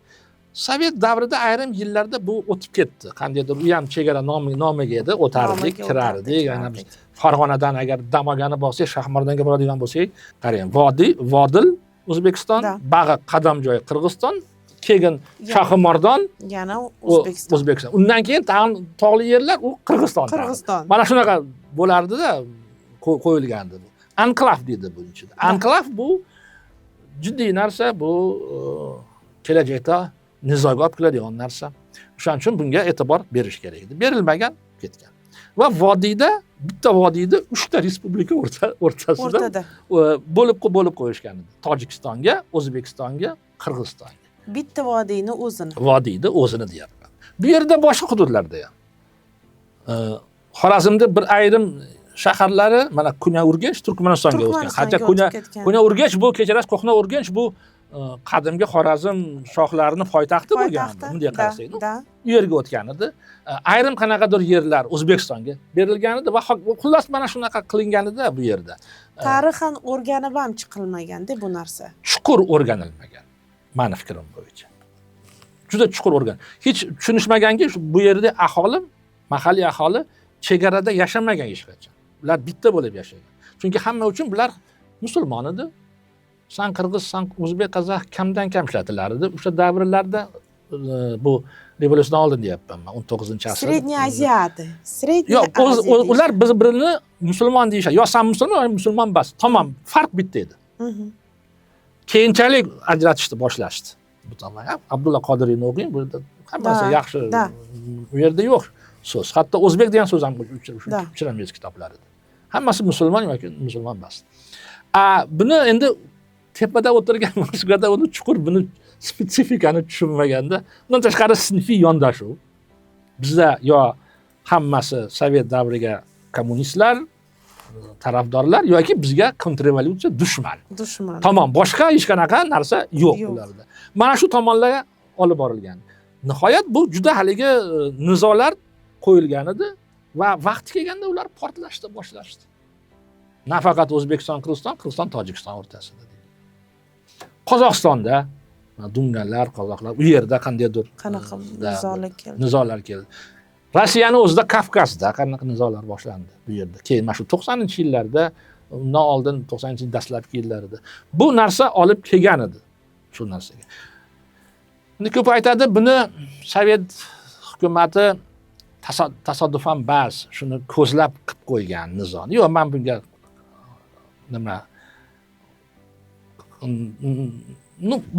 Sovet davrida ayrim yillarda bu o'tib ketdi. Qandaydir u ham chegara nomiga edi, o'tardik, kirardik. Yana biz Farg'onadan agar Damogani bo'lsak, Shahmardonga boradigan bo'lsak, qarang, Vodil O'zbekiston, Bag'i Qadamjoy Qirg'iziston, keyin Shohimardon yana O'zbekiston. Undan keyin tog'li yerlar u Qirg'iziston. Mana shunaqa bo'lardi-da, qo'yilgandi bu. Anklav deydi bu ichida. Anklav bu jiddiy narsa, bu kelajakda nizoga olib keladigan narsa. O'shaning uchun bunga e'tibor berish kerak edi. Berilmagan, ketgan. Va vodiyda, bitta vodiyda 3 ta respublika o'rtasida bo'lib qo'yishgan edi. Tojikistonga, O'zbekistonga, Qirg'izistonga. Bitta vodiyni o'zini. Vodiyda o'zini deyapman. Bu yerda boshqa hududlarda ham. Xorazmda bir ayrim shaharlari, mana Kunya-Urganch Turkmanistonga o'tgan. Hatto Kunya-Urganch bu kechirasiz, Qo'qon-Urganch bu qadimgi Xorazm shohlarining poytaxti bo'lgan. Bunday qarasak, u yerga o'tgan edi. Ayrim qanaqadir yerlar O'zbekistonga berilgan edi va xullas mana shunaqa qilinganida bu yerda. Tarixan o'rganib ham chiqilmagan-da bu narsa. Chuqur o'rganilmagan, meni fikrim bo'yicha. Juda chuqur o'rgan. Hech tushunishmaganki, bu yerda aholi, mahalliy aholi chegarada yashamagan hech qachon. Ular bitta bo'lib yashagan. Chunki hamma uchun bular musulmon edi. San qirg'iz, san o'zbek, qozoq kamdan kam ishlatilar edi. O'sha davrlarda bu revolyutsiyadan oldin deyapman, 19-asr. Sredniy Aziyada. Yo'q, ular bir-birini musulmon deyishadi. Yo san musulmon, yo musulmon bas. Tamom, farq bitta edi. Keyinchalik ajratishni boshlashdi. Bu tomon ham Abdulla Qodiriyni o'qing, bu yerda hammasi yaxshi. Bu yerda yo'q so'z. Hatto o'zbek degan so'z ham uchramaysiz kitoblarida. Hammasi musulmon yoki musulmon bas. Buni endi tepada o'tirgan Moskvada uni chuqur buni spesifikani tushunmaganda, undan tashqari sinfiy yondashuv. Bizda yo hammasi Sovet davriga kommunistlar, tarafdorlar yoki bizga kontrrevolyutsiya dushman. Tamom, boshqa hech qanaqa narsa yo'q ularda. Mana shu tomonlarga olib borilgan. Nihoyat bu juda haligi nizolar qo'yilgan edi va vaqti kelganda ular portlashni boshlashdi. Nafaqat O'zbekiston, Qirg'iziston, Tojikiston o'rtasida. Qozog'istonda dunganlar, qozoqlar u yerda qandaydir qanaqa nizolar keldi. Rossiyani o'zida Kavkazda qanaqa nizolar boshlandi bu yerda. Keyin mana shu 90-yillarda, undan oldin 90-yil dastlabki yillarida bu narsa olib kelgan edi shu narsaga. Endi ko'p aytadi, buni Sovet hukumatı tasodifan bas, shuni ko'zlab qilib qo'ygan nizoni. Yo'q, men bunga nima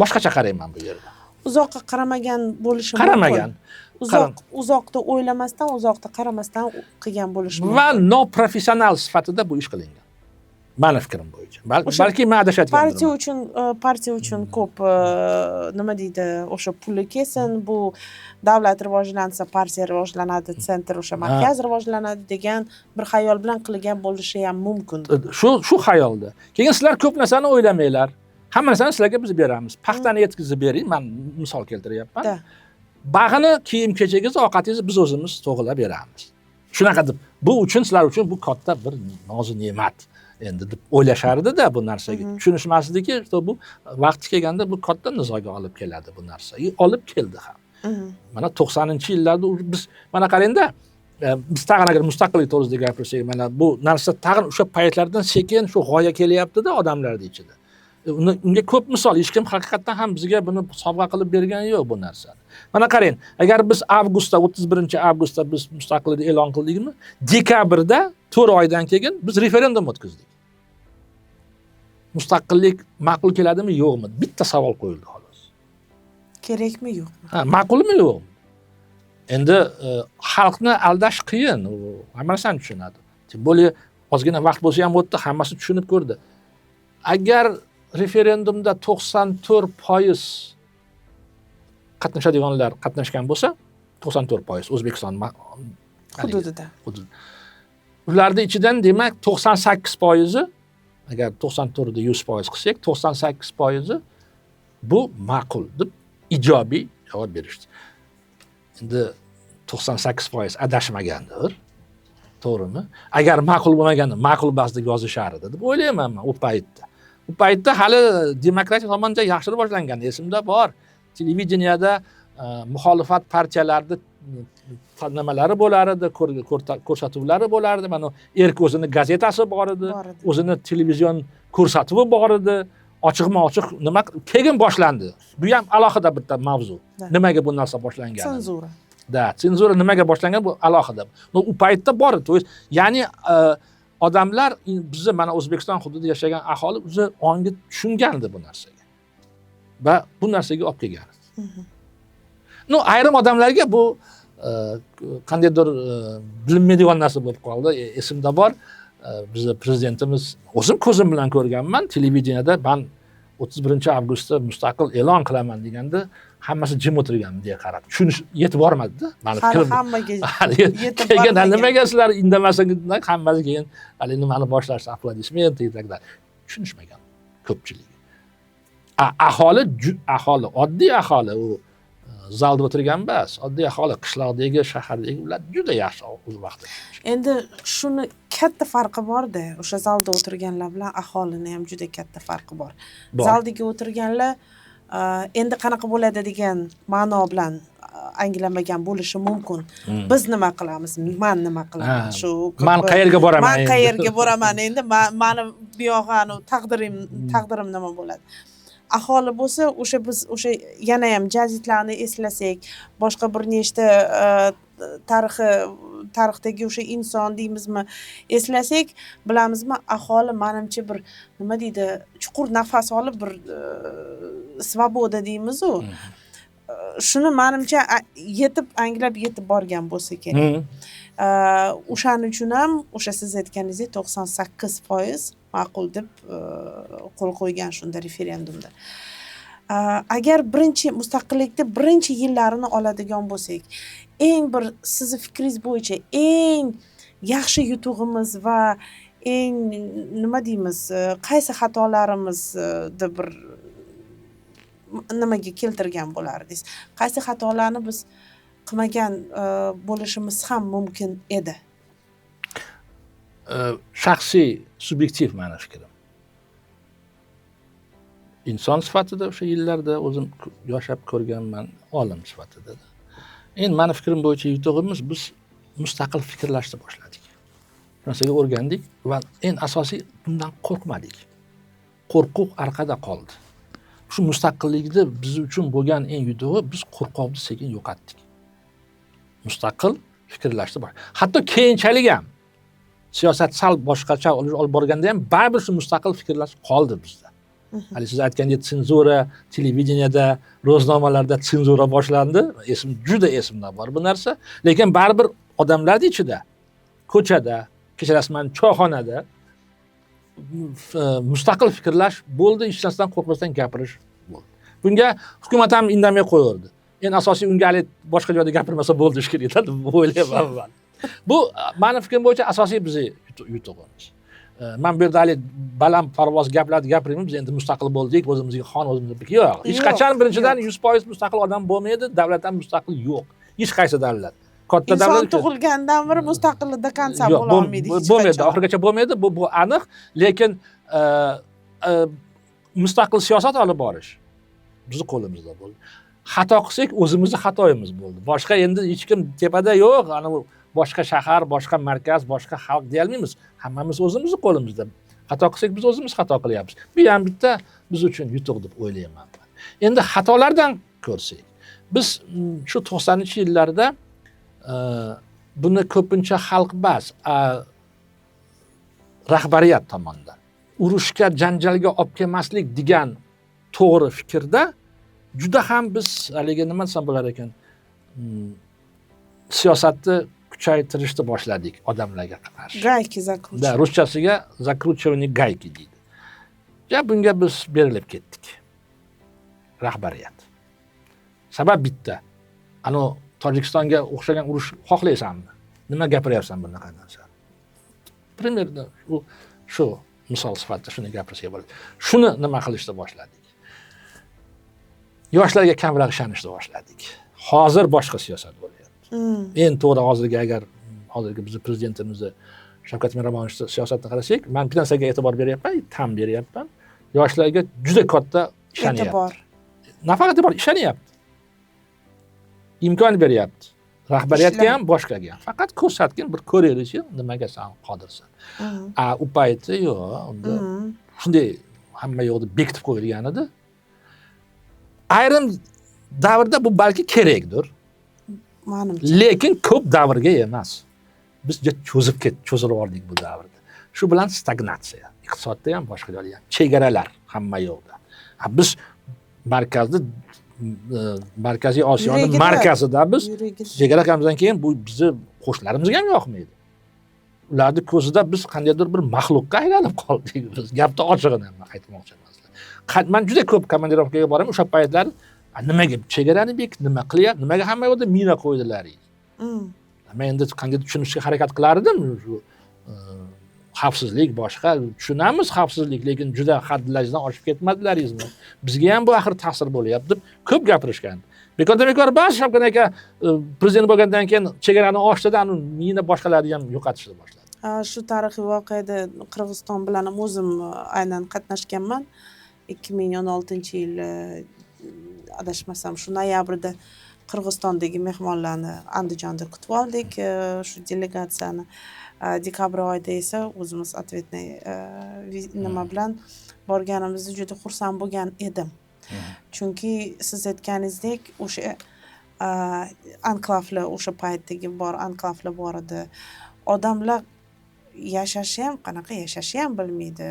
boshqacha qarayman bu yerda. Uzoqqa qaramagan bo'lishi mumkin. Qaramagan. Uzoqda o'ylamasdan, uzoqda qaramasdan qilgan bo'lishi mumkin. Va noprofessional sifatida bu ish qilingan. Meni fikrim bo'yicha. Balki men adashayotganman. Partiya uchun ko'p nima deydi, o'sha puli kelsin, bu davlat rivojlansa, partiya rivojlanadi, sentr o'sha markaz rivojlanadi degan bir xayol bilan qilgan bo'lishi ham mumkin. Shu xayolda. Keyin sizlar ko'p narsani o'ylamanglar. Hamma narsani sizlarga biz beramiz. Paxtani yetkazib bering, men misol keltiryapman. Bag'ini, kiyim-kechagingiz, ovqatingizni biz o'zimiz to'g'rilab beramiz. Shunaqa deb, bu uchun sizlar uchun bu katta bir nozik ne'mat endi deb o'ylashardi-da bu narsaga. Tushunishmasdiki, bu vaqti kelganda bu katta nizoga olib keladi bu narsa. Olib keldi ham. Mana 90-yillarda biz mana qarangda, biz tag'in agar mustaqillik to'g'risida gapirsak, mana bu narsa tag'in o'sha paytlardan sekin shu g'oya kelyapti-da odamlarning ichida. Unga ko'p misol, hech kim haqiqatan ham bizga buni sovg'a qilib bergani yo'q bu narsani. Mana qarang, agar biz avgustda 31-avgustda biz mustaqillikni e'lon qildikmi, dekabrda 4 oydan keyin biz referendum o'tkazdik. Mustaqillik ma'qul keladimi, yo'qmi? Bitta savol qo'yildi xolos. Kerakmi, yo'qmi? Ma'qulmi, yo'qmi? Endi xalqni aldash qiyin, u hamma narsani tushunadi. Tем более ozgina vaqt bo'lsa ham o'tdi, hammasi tushunib ko'rdi. Agar referendumda 94% qatnashadiganlar qatnashgan bo'lsa, 94% O'zbekiston hududida. Ularda ichidan demak 98%, agar 94 ni 100% qilsak, 98% bu ma'qul deb ijobiy javob berishdi. Endi 98% adashmagandir. To'g'rimi? Agar ma'qul bo'lmaganda ma'qul emas deb yozishardi deb o'ylayman men u paytda. U paytda hali demokratiya tomonda yaxshi boshlangan. Esimda bor. Televideniyada muxolifat partiyalarida nimalari bo'lar edi, ko'rsatuvlari bo'lar edi. Mana Erk o'zini gazetasi bor edi, o'zini televizion ko'rsatuvi bor edi. Ochiqma-ochiq nima keyin boshlandi. Bu ham alohida bitta mavzu. Nimaga bu narsa boshlangan? Senzura. Senzura nimaga boshlangan bu alohida. U paytda bor edi. Ya'ni odamlar bizni mana O'zbekiston hududida yashagan aholi o'zi ongi tushungandi bu narsaga. Va bu narsaga olib kelgan. Ayrim odamlarga bu qandaydir bilinmaydigan narsa bo'lib qoldi. Esimda bor, bizni prezidentimiz o'zim ko'zim bilan ko'rganman, televideniyada men 31-avgustda mustaqil e'lon qilaman deganda hammasi jim o'tirgan bunga qarab. Tushunish yetib bormadi-da. Meni fikrim hammaga yetib bormagan. Nimaga sizlar indamasangiz, hammasi keyin hali nimani boshlashdi, aplodisment deydilar. Tushunishmagan ko'pchilik. Aholi, oddiy aholi u zalda o'tirgan emas, oddiy aholi qishloqdagi, shahardagi ular juda yaxshi o'z vaqtida. Endi shuni katta farqi bor-da, o'sha zalda o'tirganlar bilan aholini ham juda katta farqi bor. Zaldagi o'tirganlar endi qanaqa bo'ladi degan ma'no bilan anglamagan bo'lishi mumkin. Biz nima qilamiz? Men nima qilaman? Shu men qayerga boraman? Men qayerga boraman? Endi meni bu yo'g'ani taqdirim nima bo'ladi? Aholi bo'lsa, biz o'sha yana ham jazitlarni eslasak, boshqa bir nechta tarixdagi o'sha inson deymizmi, eslasak, bilamizmi, aholi menimcha bir nima deydi, chuqur nafas olib bir svoboda deymiz-ku. Shuni menimcha anglab yetib borgan bo'lsa kerak. O'shaning uchun ham o'sha siz aytganingizdek 98% ma'qul deb qo'l qo'ygan shunda referendumda. Agar mustaqillikda birinchi yillarini oladigan bo'lsak, eng bir sizni fikringiz bo'yicha eng yaxshi yutug'imiz va eng nima deymiz, qaysi xatolarimizni bir nimaga keltirgan bo'lardingiz? Qaysi xatolarni biz qilmagan bo'lishimiz ham mumkin edi? Shaxsiy, subyektiv meni fikrim. Inson sifatida o'sha yillarda o'zim yashab ko'rganman, olim sifatida. Endi meni fikrim bo'yicha yutug'imiz biz mustaqil fikrlashni boshladik. Narsaga o'rgandik va eng asosiy bundan qo'rqmadik. Qo'rquv orqada qoldi. Shu mustaqillikda biz uchun bo'lgan eng yutug'i biz qo'rquvni sekin yo'qotdik. Mustaqil fikrlashni bor. Hatto keyinchalik ham siyosat sal boshqacha olib borganda ham baribir shu mustaqil fikrlash qoldi bizda. Hali siz aytgandek senzura, televideniyada, ro'znomalarda senzura boshlandi. Juda esimda bor bu narsa. Lekin baribir odamlarning ichida, ko'chada, kechirasman choyxonada mustaqil fikrlash bo'ldi, hech narsadan qo'rqmasdan gapirish bo'ldi. Bunga hukumat ham indamay qo'yardi. Endi asosiy unga boshqa joyda gapirmasa bo'ldi shekilli deb o'ylayman. Bu meni fikrim bo'yicha asosiy bizning yutug'imiz. Men bu yerda baland parvoz gaplarni gapirmayman, biz endi mustaqil bo'ldik, o'zimizga xon, o'zimizga yo'q. Hech qachon birinchidan 100% mustaqil odam bo'lmaydi, davlatdan mustaqil yo'q. Hech qaysi davlat. Katta davlat inson tug'ilgandan beri mustaqillikda konsep bo'la olmaydi. Bo'lmaydi, oxirigacha bo'lmaydi, bu aniq, lekin mustaqil siyosat olib borish bizning qo'limizda bo'ldi. Xato qilsak, o'zimizning xatoyimiz bo'ldi. Boshqa endi hech kim tepada yo'q, ana boshqa shahar, boshqa markaz, boshqa xalq deya olmaymiz. Hammamiz o'zimizning qo'limizda. Xato qilsak, biz o'zimiz xato qilyapmiz. Bu ham bitta biz uchun yutuq deb o'ylayman. Endi xatolardan ko'rsak, biz shu 90-yillarda buni ko'pincha xalq emas, rahbariyat tomonidan urushga, janjalga olib kelmaslik degan to'g'ri fikrda juda ham biz haligi nima desam bo'lar ekan, siyosatni kuchaytirishni boshladik odamlarga qarshi. Gayki zakruch. Da, ruschasiga zakruchivание gayki deydi. Bunga biz berilib ketdik. Rahbariyat. Sabab bitta. Tojikistonga o'xshagan urush xohlaysanmi? Nima gapiryapsan bunaqa narsa? Primerda shu misol sifatida shuni gapirsak bo'ladi. Shuni nima qilishni boshladik? Yoshlarga kamroq ishonishni boshladik. Hozir boshqa siyosat bo'lyapti. Endi to'g'ri hozirgi bizning prezidentimizni Shavkat Miromonovich siyosatini qarasak, men bir narsaga e'tibor beryapman, tan beryapman. Yoshlarga juda katta ishonyapti. Nafaqat e'tibor, ishonyapti. Imkon beryapti. Rahbariyatga ham, boshqaga ham. Faqat ko'rsatgin, bir ko'raylik, nimaga sen qodirsan. U payti yo'q, unda shunday hamma yo'qni bekitib qo'yilgan edi. Ayrim davrda bu balki kerakdir. Menimcha. Lekin ko'p davrga emas. Biz cho'zilib oldik bu davrda. Shu bilan stagnatsiya. Iqtisodda ham, boshqa joyda ham. Chegaralar hamma yo'qda. Biz Markaziy Osiyoning markazida biz chegara qilganimizdan keyin bu bizni qo'shnilarimizga ham yoqmaydi. Ularni ko'zida biz qandaydir bir maxluqqa aylanib qoldik. Biz gapni ochig'ini ham aytmoqchi emasman. Men juda ko'p komandirovkaga boraman, o'sha paytlar nimaga chegarani nima qilyapti, nimaga hamma yoqda mina qo'ydilar. Men endi qanday tushunishga harakat qilardim. Shu xavfsizlik boshqa, tushunamiz xavfsizlik, lekin juda hadlajdan oshib ketmadilaringizmi? Bizga ham bu axir ta'sir bo'lyapti deb ko'p gapirishgan. Bekor bas Shavkat aka prezident bo'lgandan keyin chegarani ochdida mina boshqalarni ham yo'qotishni boshladi. Shu tarixiy voqeada Qirg'iziston bilan ham o'zim aynan qatnashganman. 2016-yil adashmasam shu noyabrda Qirg'izistondagi mehmonlarni Andijonda kutib oldik, shu delegatsiyani. Dekabr oyida esa o'zimiz ответный nima bilan borganimizda juda xursand bo'lgan edim. Chunki siz aytganingizdek, o'sha anklavlar, o'sha paytdagi anklavlar bor edi. Odamlar yashashi ham bilmaydi.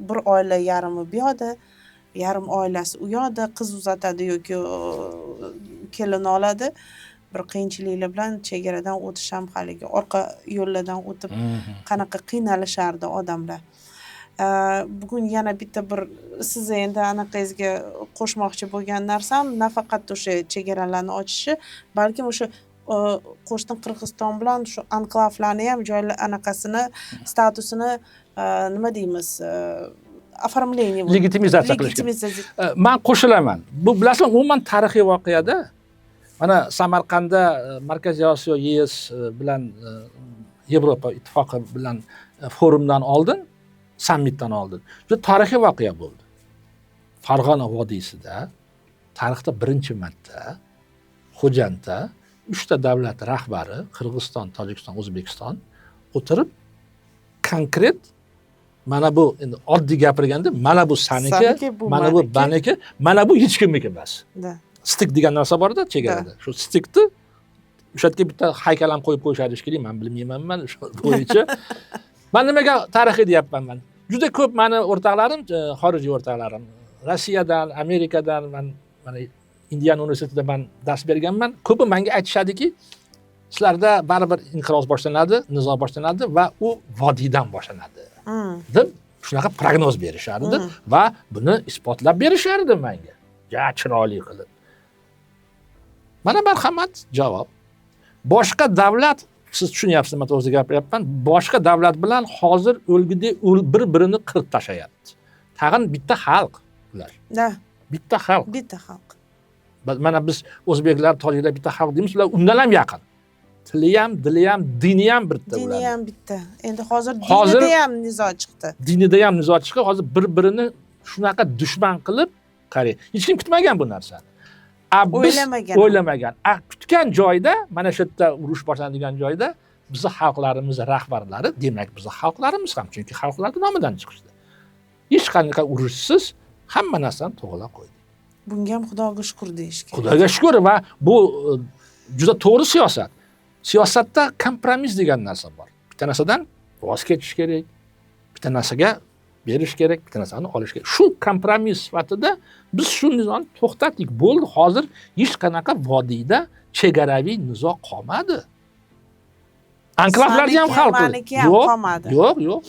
Bir oila yarimi bu yoqda, yarim oilasi u yoqda, qiz uzatadi yoki kelin oladi. Bir qiyinchiliklar bilan chegaradan o'tish ham haligi orqa yo'llardan o'tib qanaqa qiynalishardi odamlar. Bugun yana bitta bir siz endi anaqangizga qo'shmoqchi bo'lgan narsam nafaqat o'sha chegaralarni ochishi, balkim o'sha qo'shni Qirg'iziston bilan shu anklavlarni ham joylar anaqasini statusini nima deymiz, оформление legitimizatsiya qilishga. Men qo'shilaman. Bu bilasizmi, umuman tarixiy voqeada mana Samarqandda Markaziy Osiyo ES bilan Yevropa ittifoqi bilan forumdan oldin, sammitdan oldin juda tarixiy voqea bo'ldi. Farg'ona vodiysida tarixda birinchi marta Xo'jandda 3 ta davlat rahbari, Qirg'iziston, Tojikiston, O'zbekiston o'tirib konkret mana bu endi oddiy gapirganda mana bu saniki, mana bu baniki, mana bu hech kimniki emas. Stik degan narsa bor-da chegarada. Shu stikni o'sha yerga bitta haykal ham qo'yib qo'yishadi shekilli, men bilmayman shu bo'yicha. Men nimaga tarixiy deyapman men? Juda ko'p meni o'rtoqlarim, xorijiy o'rtoqlarim, Rossiyadan, Amerikadan, mana Indiana universitetida men dars berganman. Ko'pi menga aytishadiki, sizlarda baribir inqiroz boshlanadi, nizo boshlanadi va u vodiydan boshlanadi. deb shunaqa prognoz berishardi va buni isbotlab berishardi menga. Ja, chiroyli qilib. Mana marhamat javob. Boshqa davlat, siz tushunyapsiz, men to'g'ri gapiryapman, boshqa davlat bilan hozir o'lgudek bir-birini qirib tashlayapti. Tag'in bitta xalq ular. Da. Bitta xalq. Bitta xalq. Mana biz o'zbeklar, tojiklar bitta xalq deymiz, ular undan ham yaqin. Tili ham, dili ham, dini ham bitta ular. Dini ham bitta. Endi hozir dinida ham nizo chiqdi. Dinida ham nizo chiqib, hozir bir-birini shunaqa dushman qilib, qarang. Hech kim kutmagan bu narsani. O'ylamagan. Kutgan joyda, mana shu yerda urush boshlanadigan joyda bizning xalqlarimiz rahbarlari, demak bizning xalqlarimiz ham, chunki xalqlarning nomidan chiqishdi. Hech qanaqa urushsiz hamma narsani to'g'rilab qo'ydi. Bunga ham Xudoga shukr deyish kerak. Xudoga shukr va bu juda to'g'ri siyosat. Siyosatda kompromis degan narsa bor. Bitta narsadan voz kechish kerak, bitta narsaga berish kerak, bitta narsani olish kerak. Shu kompromis sifatida biz shu nizoni to'xtatdik. Bo'ldi, hozir hech qanaqa vodiyda chegaraviy nizo qolmadi. Anklavlarga ham hal maniki ham qolmadi. Yo'q.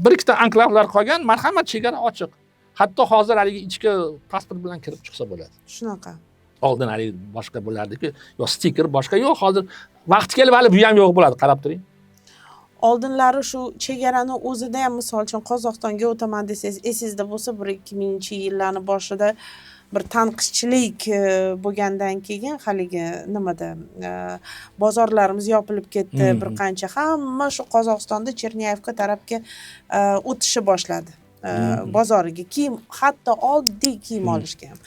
Bir ikkita anklavlar qolgan, marhamat, chegara ochiq. Hatto hozir haligi ichki pasport bilan kirib chiqsa bo'ladi. Shunaqa. Oldin haligi boshqa bo'lardi-ku, yo stiker boshqa, yo'q, hozir vaqti kelib hali bu ham yo'q bo'ladi, qarab turing. Oldinlari shu chegarani o'zida ham misol uchun Qozog'istonga o'taman desangiz, esingizda bo'lsa, 2000-yillarning boshida bir tanqischilik bo'lgandan keyin haligi nimada bozorlarimiz yopilib ketdi, bir qancha hamma shu Qozog'istonda Cherniyevka tarafga o'tishni boshladi. Bozoriga kiyim, hatto oddiy kiyim olishga ham.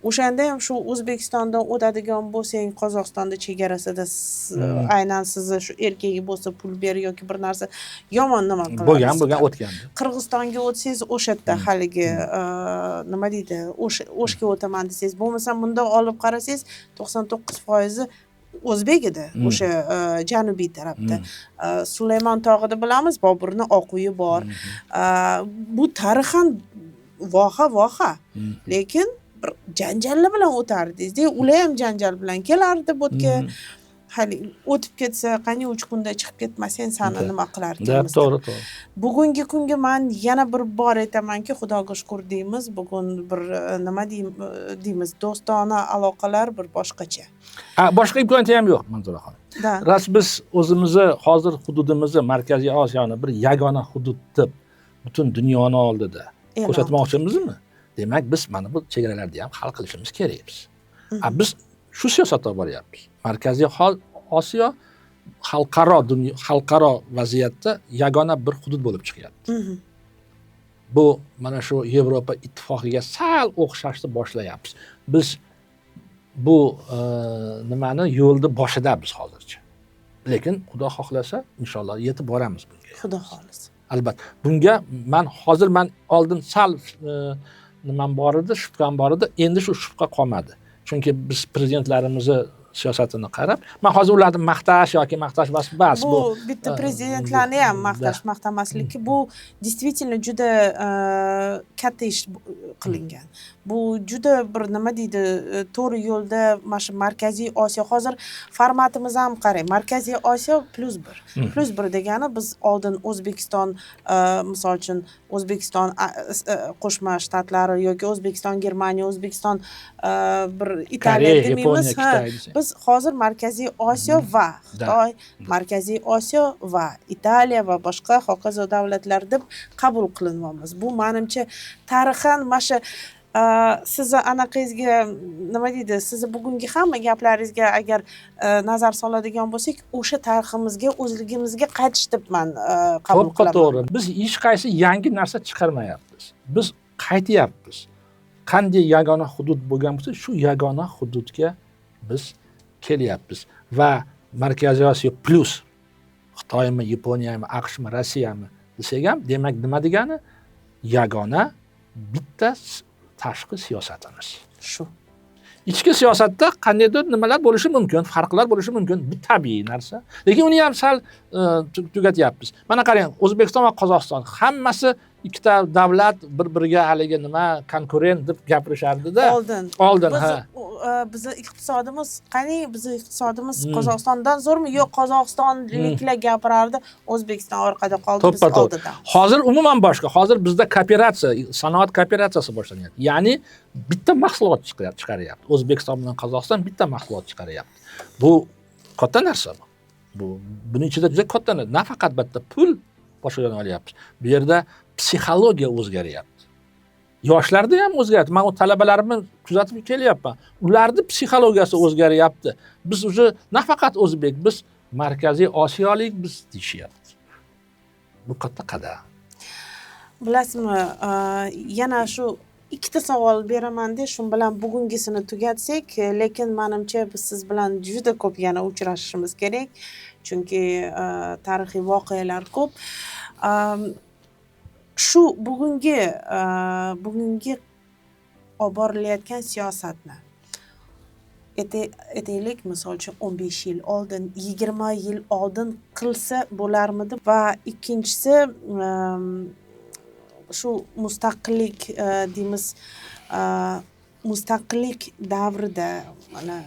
O'shanda ham shu O'zbekistondan o'tadigan bo'lsang, Qozog'istonda chegarasida aynan sizni shu erkagi bo'lsa pul ber yoki bir narsa yomon nima qiladi. Bo'lgan o'tgandi. Qirg'izistonga o'tsangiz o'sha yerda haligi nima deydi, o'shga o'taman desangiz, bo'lmasa bunda olib qarasangiz 99% o'zbek edi o'sha janubiy tarafda. Sulaymon tog'ida bilamiz, Boburning Oq uyi bor. Bu tarixan voha. Lekin bir janjallar bilan o'tardingiz. Ular ham janjal bilan kelardi bu yerga. Hali o'tib ketsa, qani 3 kunda chiqib ketmasang, seni nima qilar ekanmiz. To'g'ri. Bugungi kunga men yana bir bor aytamanki, Xudoga shukr deymiz. Bugun bir nima deymiz, do'stona aloqalar bir boshqacha. Boshqa imkoniyati ham yo'q, Manzuraxon. Ras biz o'zimizni hozir hududimizni, Markaziy Osiyoni bir yagona hudud deb butun dunyoni oldida ko'rsatmoqchimizmi? Demak, biz mana bu chegaralarni ham hal qilishimiz kerak biz. Biz shu siyosatda boryapmiz. Markaziy Osiyo xalqaro vaziyatda yagona bir hudud bo'lib chiqyapti. Bu mana shu Yevropa ittifoqiga sal o'xshashni boshlayapmiz. Biz bu nimani yo'lni boshidamiz hozircha. Lekin Xudo xohlasa, inshaalloh yetib boramiz bunga. Xudo xohlasa. Albatta. Bunga men oldin sal nimam bor edi, shubham bor edi, endi shu shubha qolmadi. Chunki biz prezidentlarimizni siyosatini qarab, men hozir ularni maqtash yoki maqtashmas bas. Bu bitta prezidentlarni ham maqtamasligi, bu действительно juda katta ish qilingan. Bu juda bir nima deydi, to'g'ri yo'lda mana shu Markaziy Osiyo hozir formatimiz ham qarang. Markaziy Osiyo +1. +1 degani biz oldin O'zbekiston, misol uchun O'zbekiston Qo'shma Shtatlari yoki O'zbekiston Germaniya, O'zbekiston bir Italiya demaymiz. Biz hozir Markaziy Osiyo va Xitoy, Markaziy Osiyo va Italiya va boshqa hokazo davlatlar deb qabul qilinamiz. Bu menimcha tarixan mana shu sizni anaqangizga nima deydi, sizni bugungi hamma gaplaringizga agar nazar soladigan bo'lsak, o'sha tariximizga, o'zligimizga qaytish deb men qabul qilaman. To'g'ri. Biz hech qaysi yangi narsa chiqarmayapmiz. Biz qaytyapmiz. Qanday yagona hudud bo'lgan bo'lsa, shu yagona hududga biz kelyapmiz va Markaziy Osiyo plus Xitoymi, Yaponiyami, AQShmi, Rossiyami desak ham, demak nima degani? Yagona bitta tashqi siyosatimiz. Shu. Ichki siyosatda qandaydir nimalar bo'lishi mumkin, farqlar bo'lishi mumkin, bu tabiiy narsa. Lekin uni ham sal tugatyapmiz. Mana qarang, O'zbekiston va Qozog'iston hammasi ikkita davlat bir-biriga haligi nima konkurent deb gapirishardi-da. Oldin bizni iqtisodimiz qani? Bizni iqtisodimiz Qozog'istondan zo'rmi? Yo'q, Qozog'istonliklar gapirardi, O'zbekiston orqada qoldi, biz oldida. Hozir umuman boshqa. Hozir bizda kooperatsiya, sanoat kooperatsiyasi boshlanyapti. Ya'ni bitta mahsulot chiqaryapti. O'zbekiston bilan Qozog'iston bitta mahsulot chiqaryapti. Bu katta narsa bu. Buning ichida juda katta narsa. Nafaqat bitta pul boshqadan olyapmiz. Bu yerda psixologiya o'zgaryapti. Yoshlarda ham o'zgaryapti. Men o talabalarimni kuzatib kelyapman. Ularning psixologiyasi o'zgaryapti. Biz uje nafaqat o'zbek, biz Markaziy Osiyolik biz deyishyapti. Bu katta qadam. Bilasizmi, yana shu ikkita savol beraman-da, shu bilan bugungisini tugatsak, lekin menimcha biz siz bilan juda ko'p yana uchrashishimiz kerak. Chunki tarixiy voqealar ko'p. Shu bugungi olib borilayotgan siyosatni aytaylik, misol uchun 15 yil oldin, 20 yil oldin qilsa bo'larmidi? Va ikkinchisi, shu mustaqillik deymiz, mustaqillik davrida mana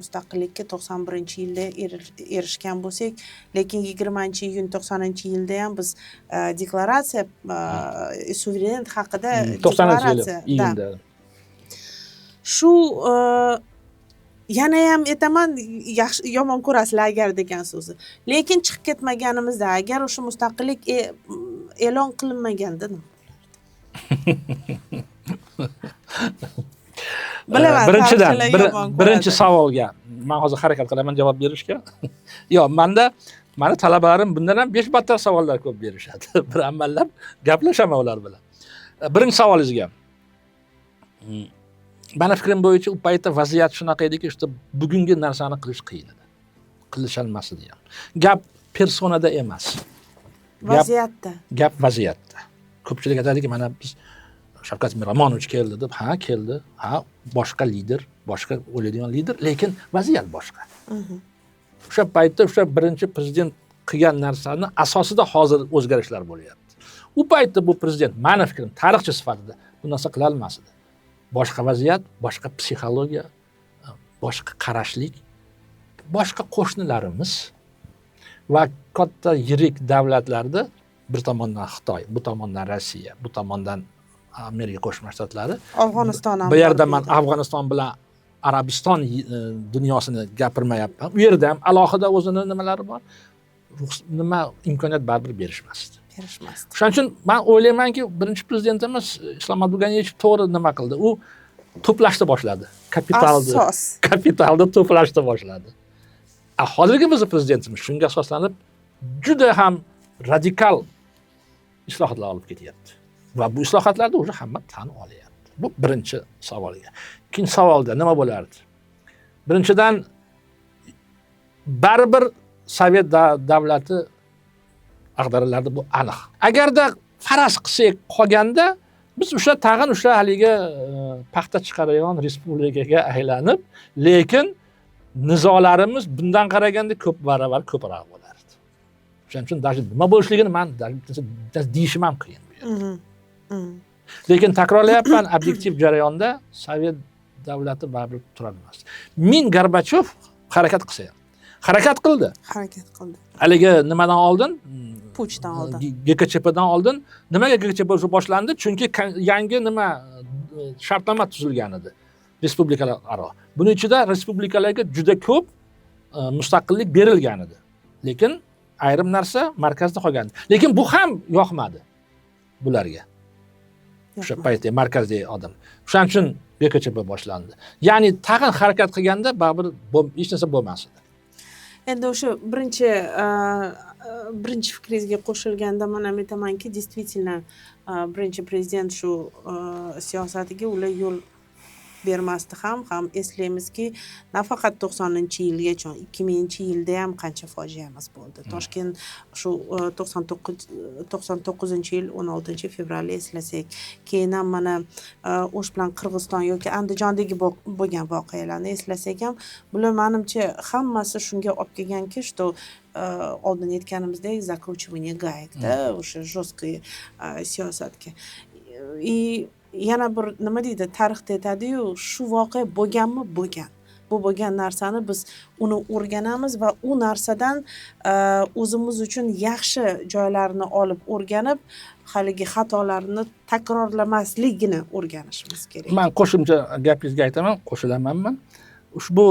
mustaqillikka 91-yilda erishgan bo'lsak, lekin 20-iyun 90-yilda ham biz deklaratsiya suverenit haqida 90-yili iyunda. Shu yana ham aytaman, yaxshi yomon ko'rasizlar agar degan so'zi. Lekin chiqib ketmaganimizda, agar o'sha mustaqillik e'lon qilinmaganda nima bilaman. Birinchidan, birinchi savolga men hozir harakat qilaman javob berishga. Yo'q, mani talabalarim bundan ham 5 battar savollar ko'p berishadi. Bir amallab gaplashaman ular bilan. Birinchi savolingizga. Meni fikrim bo'yicha u paytda vaziyat shunaqa ediki, işte bugungi narsani qilish qiyin edi. Qilisholmasdi ham. Gap personada emas. Vaziyatda. Gap vaziyatda. Ko'pchilik aytadiki, mana biz Shavkat Miromonovich keldi deb, ha keldi, ha boshqa lider, boshqa o'ylaydigan lider, lekin vaziyat boshqa. O'sha paytda o'sha birinchi prezident qilgan narsani asosida hozir o'zgarishlar bo'lyapti. U paytda bu prezident, meni fikrim, tarixchi sifatida bu narsa qila olmasdi. Boshqa vaziyat, boshqa psixologiya, boshqa qarashlik, boshqa qo'shnilarimiz va katta yirik davlatlarda bir tomondan Xitoy, bu tomondan Rossiya, bu tomondan Amerika Qo'shma Shtatlari, Afg'oniston ham. Bu yerda men Afg'oniston bilan Arabiston dunyosini gapirmayapman. U yerda ham alohida o'zini nimalari bor. Nima imkoniyat baribir berishmasdi. Shuning uchun men o'ylaymanki, birinchi prezidentimiz Islom Abdug'aniyevich to'g'ri nima qildi. U to'plashni boshladi. Kapitalni to'plashni boshladi. Hozirgi bizning prezidentimiz shunga asoslanib juda ham radikal islohotlar olib ketyapti. Va bu islohotlarda o'zi hamma tan olyapti. Bu birinchi savolga. Ikkinchi savolda nima bo'lardi? Birinchidan, baribir Sovet davlati ag'darilardi, bu aniq. Agarda faraz qilsak qolganda, biz tag'in haligi paxta chiqaradigan respublikaga aylanib, lekin nizolarimiz bundan qaraganda ko'p baravar ko'proq bo'lardi. Shuning uchun даже nima bo'lishligini men deyishim ham qiyin bu yerda. Lekin takrorlayapman, obyektiv jarayonda Sovet davlati baribir turolmas. Gorbachev harakat qilsa ham. Harakat qildi. Haligi nimadan oldin? Puchdan oldin. GKChPdan oldin. Nimaga GKChP boshlandi? Chunki yangi shartnoma tuzilgan edi. Respublikalar aro. Buning ichida respublikalarga juda ko'p mustaqillik berilgan edi. Lekin ayrim narsa markazda qolgan. Lekin bu ham yoqmadi bularga. O'sha paytda markazdagi odam. Shuning uchun GKChP boshlandi. Ya'ni tag'in harakat qilganda baribir hech narsa bo'lmas edi. Endi o'sha birinchi fikringizga qo'shilganda men ham aytamanki, действительно birinchi prezident shu siyosatiga ular yo'l bermasdi ham eslaymizki, nafaqat 90-yilgacha, 2000-yilda ham qancha fojiamiz bo'ldi. Toshkent shu 99-yil 16-fevralni eslasak, keyin ham mana o'sh bilan Qirg'iziston yoki Andijondagi bo'lgan voqealarni eslasak ham, bular menimcha hammasi shunga olib kelganki, что oldin aytganimizdek закручивание гаек-da, o'sha жесткий siyosatga. Yana bir nima deydi, tarixda aytadi-yu, shu voqea bo'lganmi, bo'lgan. Bu bo'lgan narsani biz uni o'rganamiz va u narsadan o'zimiz uchun yaxshi joylarini olib o'rganib, haligi xatolarni takrorlamasligini o'rganishimiz kerak. Men qo'shimcha gapingizga aytaman, qo'shilamanman. Ushbu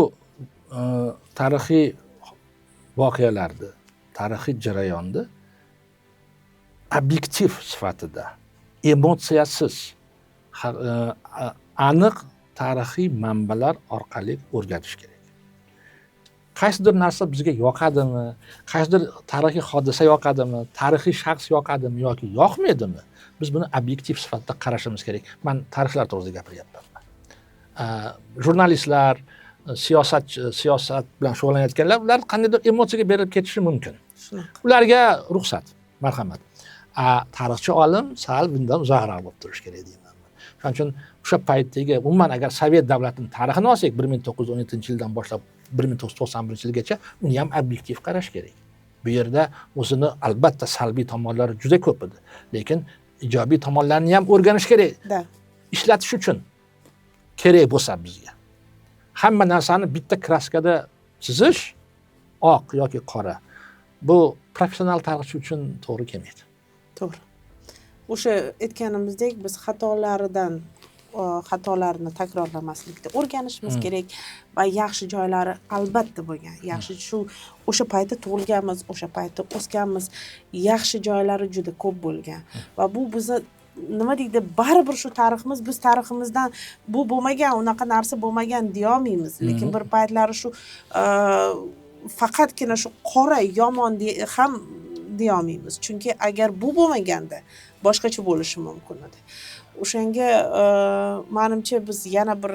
tarixiy voqealarni, tarixiy jarayonni obyektiv sifatida, emotsiyasiz, aniq tarixiy manbalar orqali o'rganish kerak. Qaysidir narsa bizga yoqadimi, qaysidir tarixiy hodisa yoqadimi, tarixiy shaxs yoqadimi yoki yoqmaydimi, biz buni obyektiv sifatida qarashimiz kerak. Men tarixchilar to'g'risida gapiryapman. Jurnalistlar, siyosat bilan shug'ullanayotganlar, ular qandaydir emotsiyaga berilib ketishi mumkin. Ularga ruxsat, marhamat. Tarixchi olim sal bundan uzoqroq bo'lib turish kerak deyman. Shuning uchun o'sha paytdagi umuman agar Sovet davlatining tarixini olsak, 1917-yildan boshlab 1991-yilgacha uni ham obyektiv qarash kerak. Bu yerda o'zini albatta salbiy tomonlari juda ko'p edi, lekin ijobiy tomonlarini ham o'rganish kerak. Ishlatish uchun kerak bo'lsa bizga. hamma narsani bitta kraskada chizish, oq yoki qora, bu professional tarixchi uchun to'g'ri kelmaydi. To'g'ri. O'sha aytganimizdek, biz xatolarni takrorlamaslikda o'rganishimiz kerak va yaxshi joylari albatta bo'lgan. Yaxshi o'sha paytda tug'ilganmiz, o'sha paytda o'sganmiz, yaxshi joylari juda ko'p bo'lgan. Va bu bizni nima deydi, baribir shu tariximiz, biz tariximizdan bu bo'lmagan, unaqa narsa bo'lmagan deya olmaymiz. Lekin bir paytlari shu faqatgina shu qora yomon ham deya olmaymiz. Chunki agar bu bo'lmaganda boshqacha bo'lishi mumkin edi. O'shanga menimcha biz yana bir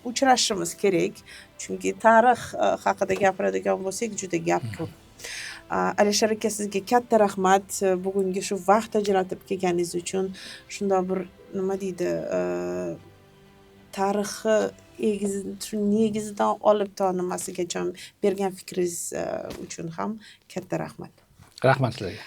uchrashishimiz kerak. Chunki tarix haqida gapiradigan bo'lsak, juda gap ko'p. Alisher aka, sizga katta rahmat bugungi shu vaqt ajratib kelganingiz uchun. Shundoq bir nima deydi, tarixi negizidan olib to nimasigacha bergan fikringiz uchun ham katta rahmat. Rahmat sizlarga.